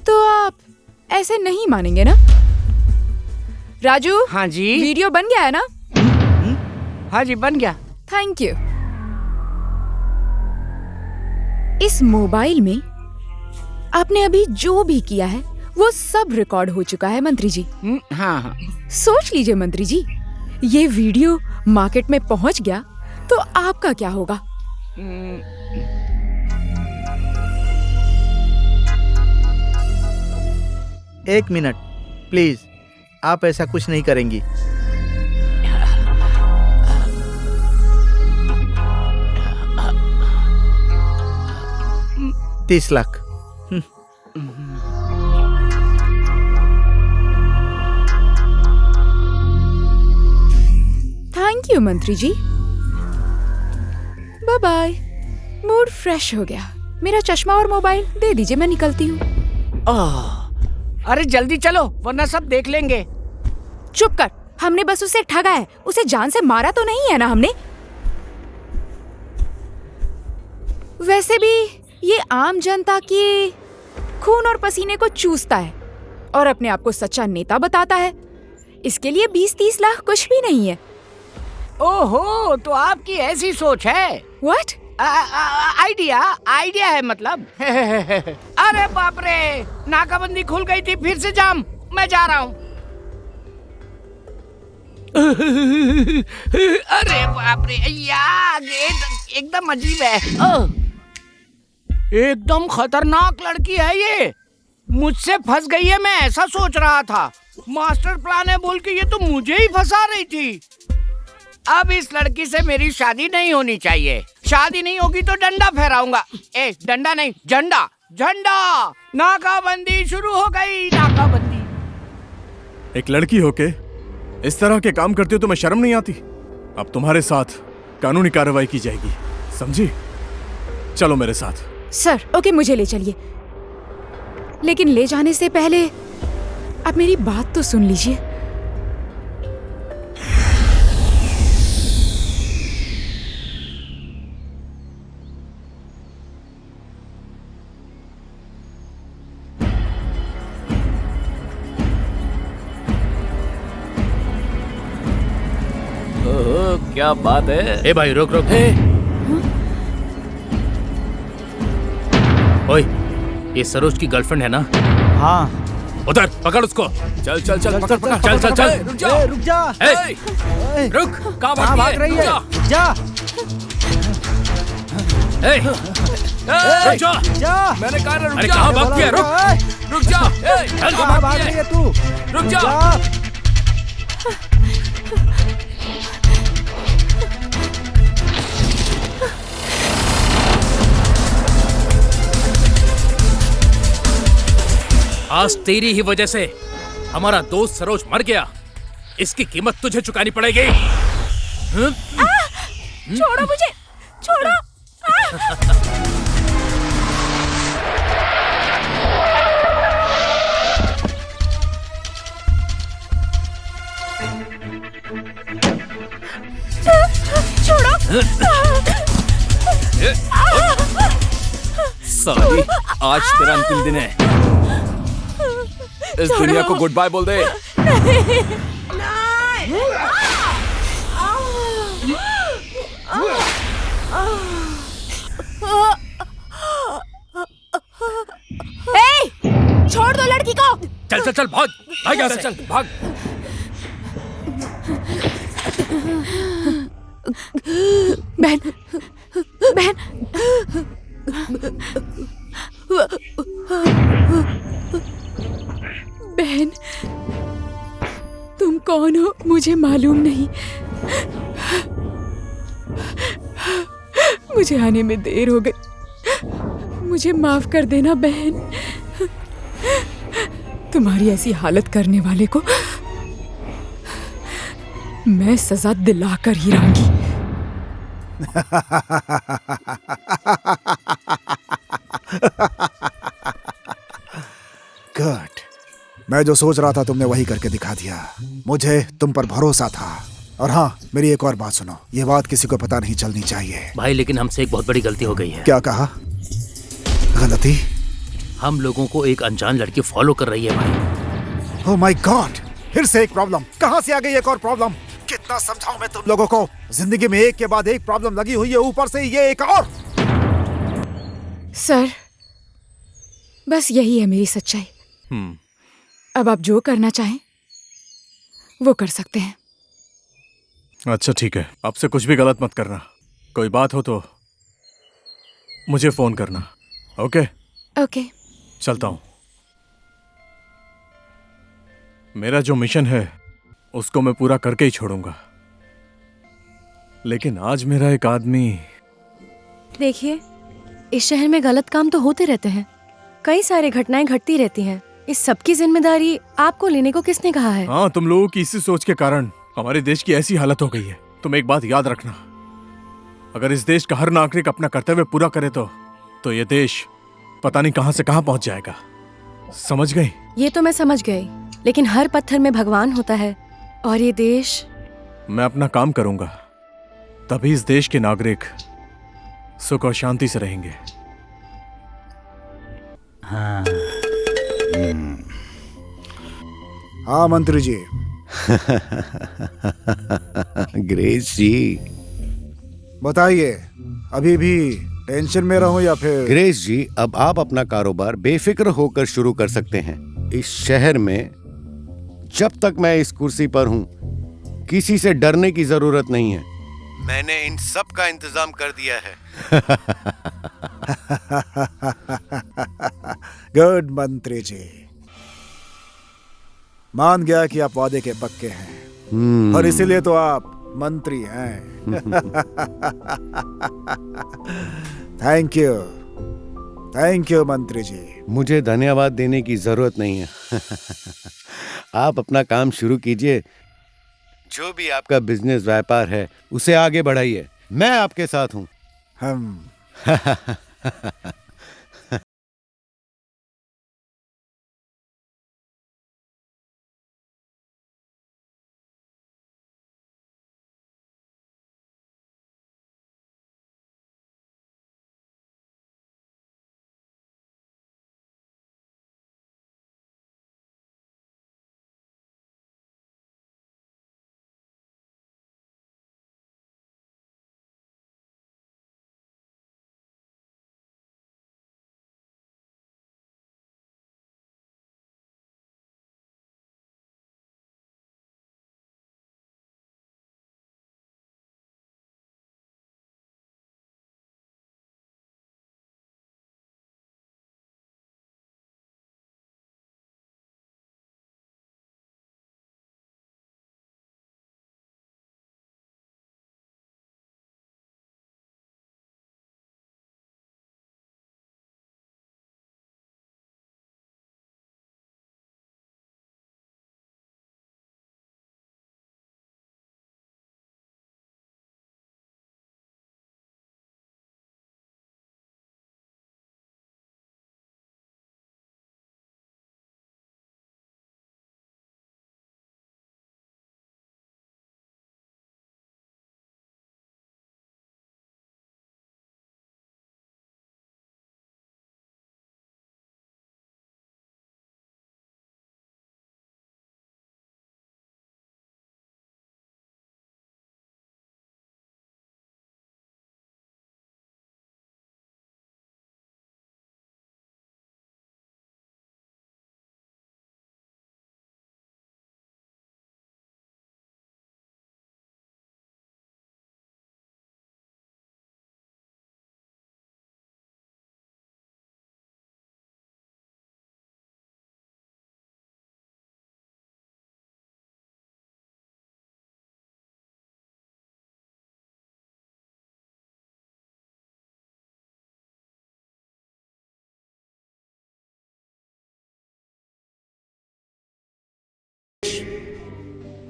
तो आप ऐसे नहीं मानेंगे ना? राजू। हाँ जी। वीडियो बन गया है ना? हाँ जी, बन गया। Thank you. इस मोबाइल में आपने अभी जो भी किया है वो सब रिकॉर्ड हो चुका है मंत्री जी। हाँ हाँ। सोच लीजिए मंत्री जी, ये वीडियो मार्केट में पहुंच गया तो आपका क्या होगा? एक मिनट प्लीज, आप ऐसा कुछ नहीं करेंगी। $30 लाख। थैंक यू मंत्री जी। Bye bye. मूड फ्रेश हो गया। मेरा चश्मा और मोबाइल दे दीजिए, मैं निकलती हूँ। अरे जल्दी चलो वरना सब देख लेंगे। चुप कर, हमने बस उसे ठगा है, उसे जान से मारा तो नहीं है ना हमने? वैसे भी ये आम जनता के खून और पसीने को चूसता है और अपने आप को सच्चा नेता बताता है। इसके लिए 20-30 लाख कुछ भी नहीं है। ओहो, तो आपकी ऐसी सोच है? व्हाट? आइडिया है मतलब। अरे बाप रे, नाकाबंदी खुल गई थी, फिर से जाम। मैं जा रहा हूँ। अरे बाप रे यार, एकदम अजीब है। एकदम खतरनाक लड़की है ये। मुझसे फंस गई है, मैं ऐसा सोच रहा था। मास्टर प्लान है बोल के ये तो मुझे ही फंसा रही थी। अब इस लड़की से मेरी शादी नहीं होनी चाहिए। शादी नहीं होगी तो डंडा फहराऊंगा। डंडा नहीं, झंडा। झंडा। नाकाबंदी शुरू हो गई। नाकाबंदी। एक लड़की होके इस तरह के काम करते हो तो मैं शर्म नहीं आती? अब तुम्हारे साथ कानूनी कार्रवाई की जाएगी, समझी? चलो मेरे साथ। सर, ओके, मुझे ले चलिए, लेकिन ले जाने से पहले आप मेरी बात तो सुन लीजिए। क्या बात है? ए भाई रोक रोक। ओए, ये सरोज की गर्लफ्रेंड है ना? हाँ। उधर पकड़ उसको। चल चल चल, पकड़ पकड़। चल चल चल। रुक जा, रुक जा। रुक। कहाँ भाग रही है? जा। रुक जा। जा। मैंने कहा रुक जा। अरे कहाँ भागती है? रुक। रुक जा। कहाँ भाग रही है तू? रुक जा। आज तेरी ही वजह से हमारा दोस्त सरोज मर गया। इसकी कीमत तुझे चुकानी पड़ेगी। छोड़ो मुझे, छोड़ो। साली, आज तेरा अंतिम दिन है। इस दुनिया को गुड बाय बोल दे। छोड़ दो लड़की को। चल चल चल भाग भाग यहाँ से। चल भाग। बहन, बहन, बहन, तुम कौन हो मुझे मालूम नहीं। मुझे आने में देर हो गई, मुझे माफ कर देना बहन। तुम्हारी ऐसी हालत करने वाले को मैं सजा दिलाकर ही रहूंगी। गुड। मैं जो सोच रहा था तुमने वही करके दिखा दिया। मुझे तुम पर भरोसा था। और हाँ, मेरी एक और बात सुनो, ये बात किसी को पता नहीं चलनी चाहिए। भाई लेकिन हमसे एक बहुत बड़ी गलती हो गई है। क्या कहा? गलती? हम लोगों को एक अनजान लड़की फॉलो कर रही है भाई। ओह माय गॉड, फिर से एक प्रॉब्लम। कहाँ से आ गई एक और प्रॉब्लम? कितना समझाऊं मैं तुम लोगों को? जिंदगी में एक के बाद एक प्रॉब्लम लगी हुई है, ऊपर से ये एक और। सर, बस यही है मेरी सच्चाई। अब आप जो करना चाहें वो कर सकते हैं। अच्छा ठीक है, अब से कुछ भी गलत मत करना। कोई बात हो तो मुझे फोन करना। ओके? ओके। चलता हूं। मेरा जो मिशन है उसको मैं पूरा करके ही छोड़ूंगा। लेकिन आज मेरा एक आदमी। देखिए, इस शहर में गलत काम तो होते रहते हैं, कई सारी घटनाएं घटती रहती हैं। इस सब की जिम्मेदारी आपको लेने को किसने कहा है? हाँ, तुम लोगों की इसी सोच के कारण हमारे देश की ऐसी हालत हो गई है। तुम एक बात याद रखना, अगर इस देश का हर नागरिक अपना कर्तव्य पूरा करे तो ये देश पता नहीं कहां से कहां पहुंच जाएगा। समझ गई? ये तो मैं समझ गई, लेकिन हर पत्थर में भगवान होता है और ये देश। मैं अपना काम करूंगा, तभी इस देश के नागरिक सुख और शांति से रहेंगे। हाँ। हाँ मंत्री जी। ग्रेस जी, बताइए, अभी भी टेंशन में रहूं या फिर? ग्रेस जी, अब आप अपना कारोबार बेफिक्र होकर शुरू कर सकते हैं। इस शहर में जब तक मैं इस कुर्सी पर हूं, किसी से डरने की जरूरत नहीं है। मैंने इन सब का इंतजाम कर दिया है। गुड मंत्री जी, मान गया कि आप वादे के पक्के हैं और इसीलिए तो आप मंत्री हैं। थैंक यू मंत्री जी। मुझे धन्यवाद देने की जरूरत नहीं है। आप अपना काम शुरू कीजिए। जो भी आपका बिजनेस व्यापार है उसे आगे बढ़ाइए। मैं आपके साथ हूं। हम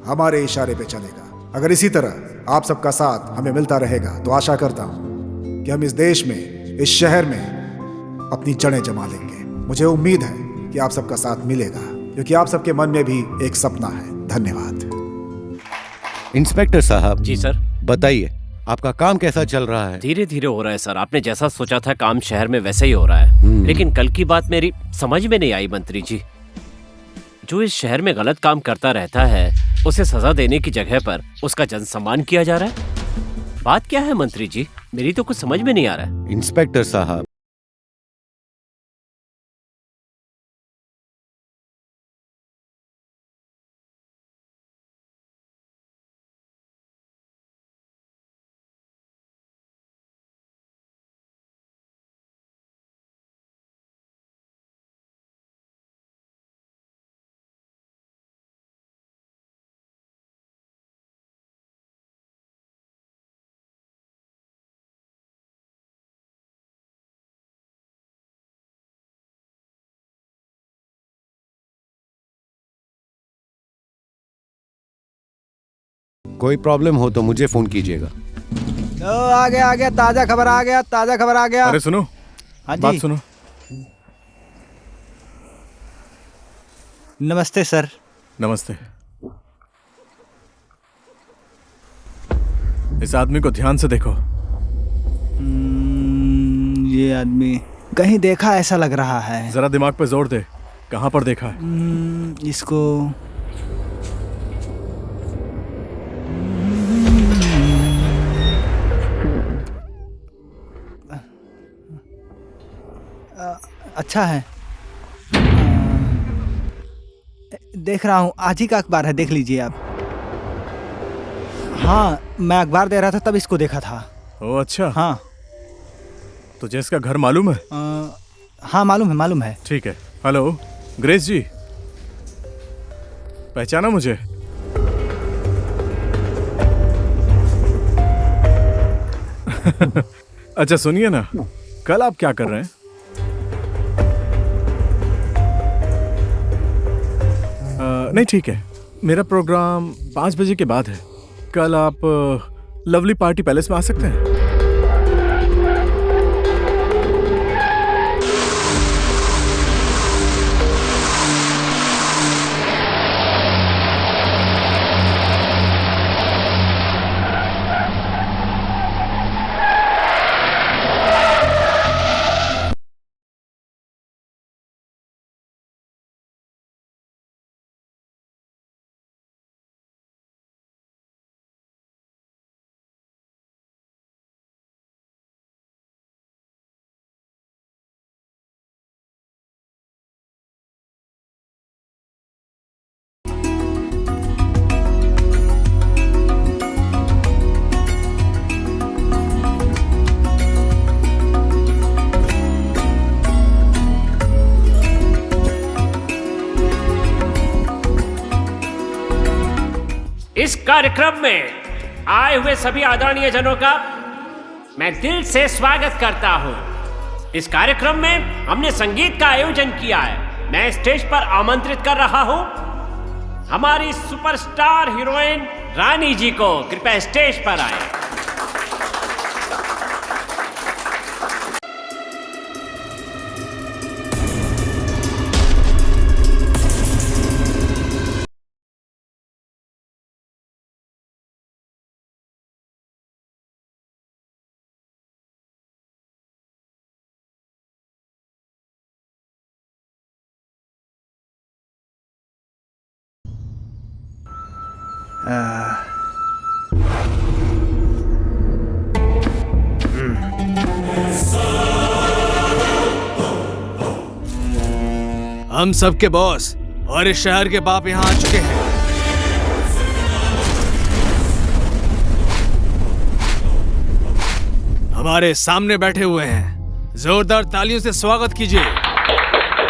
हमारे इशारे पे चलेगा। अगर इसी तरह आप सबका साथ हमें मिलता रहेगा तो आशा करता हूं कि हम इस देश में, इस शहर में अपनी जड़ें जमा लेंगे। मुझे उम्मीद है कि आप सबका साथ मिलेगा, क्योंकि आप सबके मन में भी एक सपना है। धन्यवाद। इंस्पेक्टर साहब। जी सर। बताइए, आपका काम कैसा चल रहा है? धीरे धीरे हो रहा है सर। आपने जैसा सोचा था काम शहर में वैसे ही हो रहा है। लेकिन कल की बात मेरी समझ में नहीं आई मंत्री जी। जो इस शहर में गलत काम करता रहता है उसे सजा देने की जगह पर उसका जन सम्मान किया जा रहा है। बात क्या है मंत्री जी? मेरी तो कुछ समझ में नहीं आ रहा है। इंस्पेक्टर साहब, कोई प्रॉब्लम हो तो मुझे फोन कीजिएगा। आ गया ताजा खबर आ गया। अरे सुनो, हाँ जी। बात सुनो। नमस्ते सर। नमस्ते। इस आदमी को ध्यान से देखो। ये आदमी कहीं देखा ऐसा लग रहा है। जरा दिमाग पे जोर दे, कहाँ पर देखा है? इसको अच्छा है, देख रहा हूँ। आज ही का अखबार है, देख लीजिए आप। हाँ, मैं अखबार दे रहा था तब इसको देखा था। ओ अच्छा। हाँ। तुझे इसका घर मालूम है? हाँ मालूम है। ठीक है। हेलो ग्रेस जी, पहचाना मुझे? अच्छा सुनिए ना, कल आप क्या कर रहे हैं? नहीं ठीक है, मेरा प्रोग्राम 5 बजे के बाद है। कल आप लवली पार्टी पैलेस में आ सकते हैं। इस कार्यक्रम में आए हुए सभी आदरणीय जनों का मैं दिल से स्वागत करता हूं। इस कार्यक्रम में हमने संगीत का आयोजन किया है। मैं स्टेज पर आमंत्रित कर रहा हूं हमारी सुपरस्टार हीरोइन रानी जी को। कृपया स्टेज पर आए। हम सबके बॉस और इस शहर के बाप यहाँ आ चुके हैं। हमारे सामने बैठे हुए हैं। जोरदार तालियों से स्वागत कीजिए।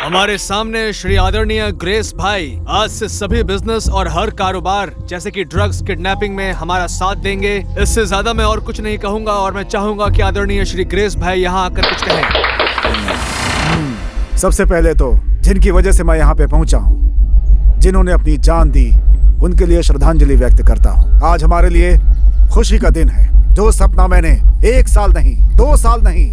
हमारे सामने श्री आदरणीय ग्रेस भाई आज से सभी बिजनेस और हर कारोबार जैसे कि ड्रग्स, किडनैपिंग में हमारा साथ देंगे। इससे ज्यादा मैं और कुछ नहीं कहूंगा और मैं चाहूंगा कि आदरणीय श्री ग्रेस भाई यहाँ आकर कुछ कहें। सबसे पहले तो जिनकी वजह से मैं यहाँ पे पहुंचा हूँ, जिन्होंने अपनी जान दी, उनके लिए श्रद्धांजलि व्यक्त करता हूँ। आज हमारे लिए खुशी का दिन है। जो सपना मैंने 1 साल नहीं, 2 साल नहीं,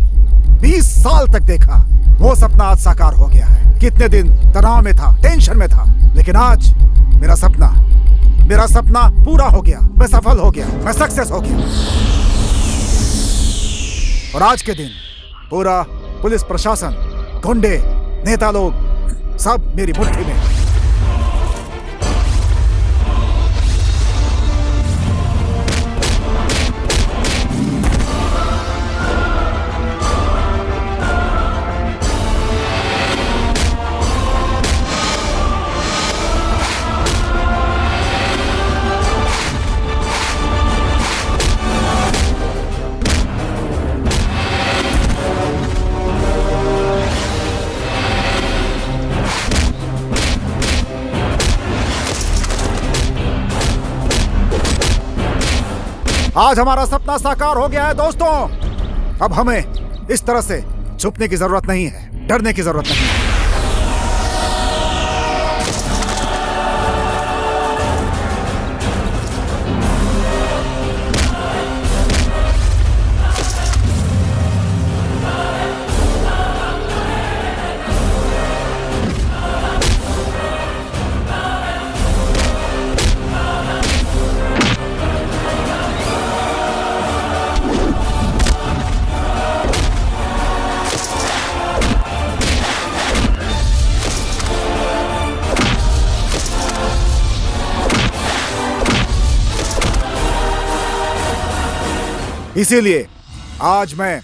20 साल तक देखा, वो सपना आज साकार हो गया है। कितने दिन तनाव में था, टेंशन में था, लेकिन आज मेरा सपना पूरा हो गया। मैं सफल हो गया, मैं सक्सेस हो गया। और आज के दिन पूरा पुलिस प्रशासन, गुंडे, नेता लोग सब मेरी मुट्ठी में। आज हमारा सपना साकार हो गया है दोस्तों। अब हमें इस तरह से छुपने की जरूरत नहीं है, डरने की जरूरत नहीं है। इसीलिए आज मैं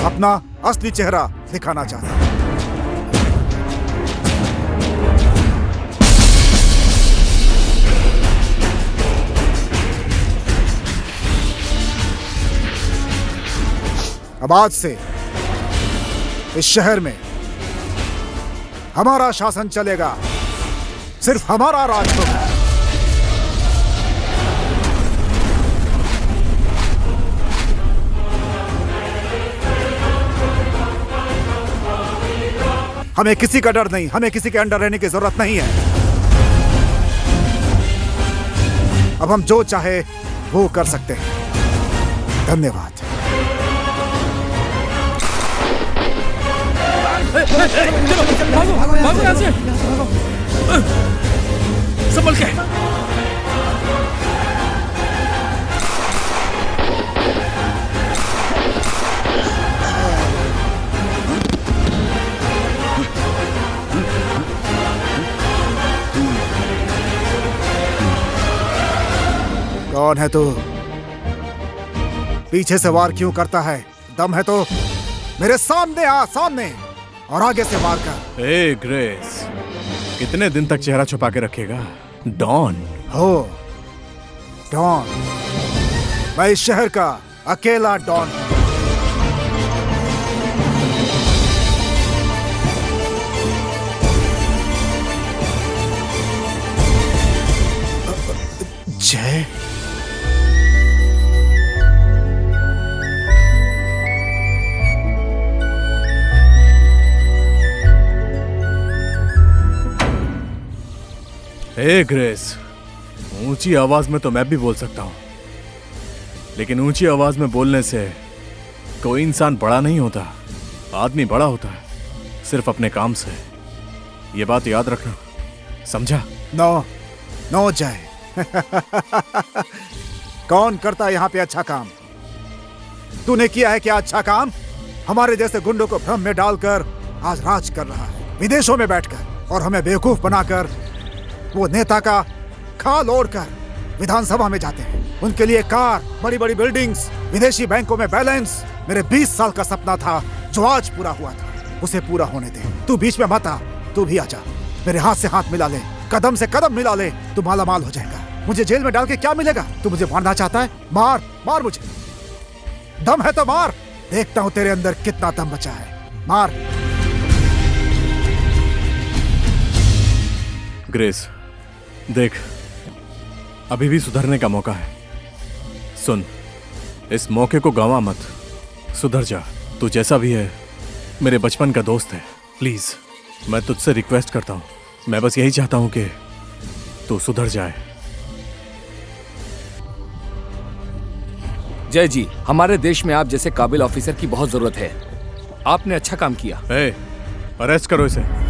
अपना असली चेहरा दिखाना चाहता हूं। अब आज से इस शहर में हमारा शासन चलेगा, सिर्फ हमारा राज होगा। हमें किसी का डर नहीं, हमें किसी के अंडर रहने की जरूरत नहीं है। अब हम जो चाहे वो कर सकते हैं। धन्यवाद। भागो यहाँ से। संभल के। कौन है तू? पीछे से वार क्यों करता है? दम है तो मेरे सामने आ, सामने, और आगे से वार कर। ए ग्रेस, कितने दिन तक चेहरा छुपा के रखेगा? डॉन हो, डॉन। मैं इस शहर का अकेला डॉन हूं। जय, हे ग्रेस, ऊंची आवाज में तो मैं भी बोल सकता हूं, लेकिन ऊंची आवाज में बोलने से कोई इंसान बड़ा नहीं होता। आदमी बड़ा होता है सिर्फ अपने काम से। ये बात याद रखना, समझा? नो नो जय। कौन करता यहां पे अच्छा काम? तूने किया है क्या अच्छा काम? हमारे जैसे गुंडों को भ्रम में डालकर आज राज कर रहा है, विदेशों में बैठकर, और हमें बेवकूफ बनाकर वो नेता का खाल ओढ़कर विधानसभा में जाते हैं। उनके लिए कार, बड़ी बड़ी बिल्डिंग्स, विदेशी बैंकों में बैलेंस। मेरे 20 साल का सपना था जो आज पूरा हुआ था, उसे पूरा होने दे। तू बीच में मत आ, तू भी आजा, मेरे हाथ से हाथ मिला ले, कदम से कदम मिला ले, तू माला माल हो जाएगा। मुझे जेल में डाल के क्या मिलेगा? तू मुझे मारना चाहता है? मार मार मुझे, दम है तो मार। देखता हूं तेरे अंदर कितना दम बचा है, मार। ग्रेस देख, अभी भी सुधरने का मौका है। सुन, इस मौके को गंवा मत, सुधर जा। तू जैसा भी है मेरे बचपन का दोस्त है। प्लीज मैं तुझसे रिक्वेस्ट करता हूँ, मैं बस यही चाहता हूं कि तू सुधर जाए। जय जी, हमारे देश में आप जैसे काबिल ऑफिसर की बहुत जरूरत है। आपने अच्छा काम किया। अरेस्ट करो इसे।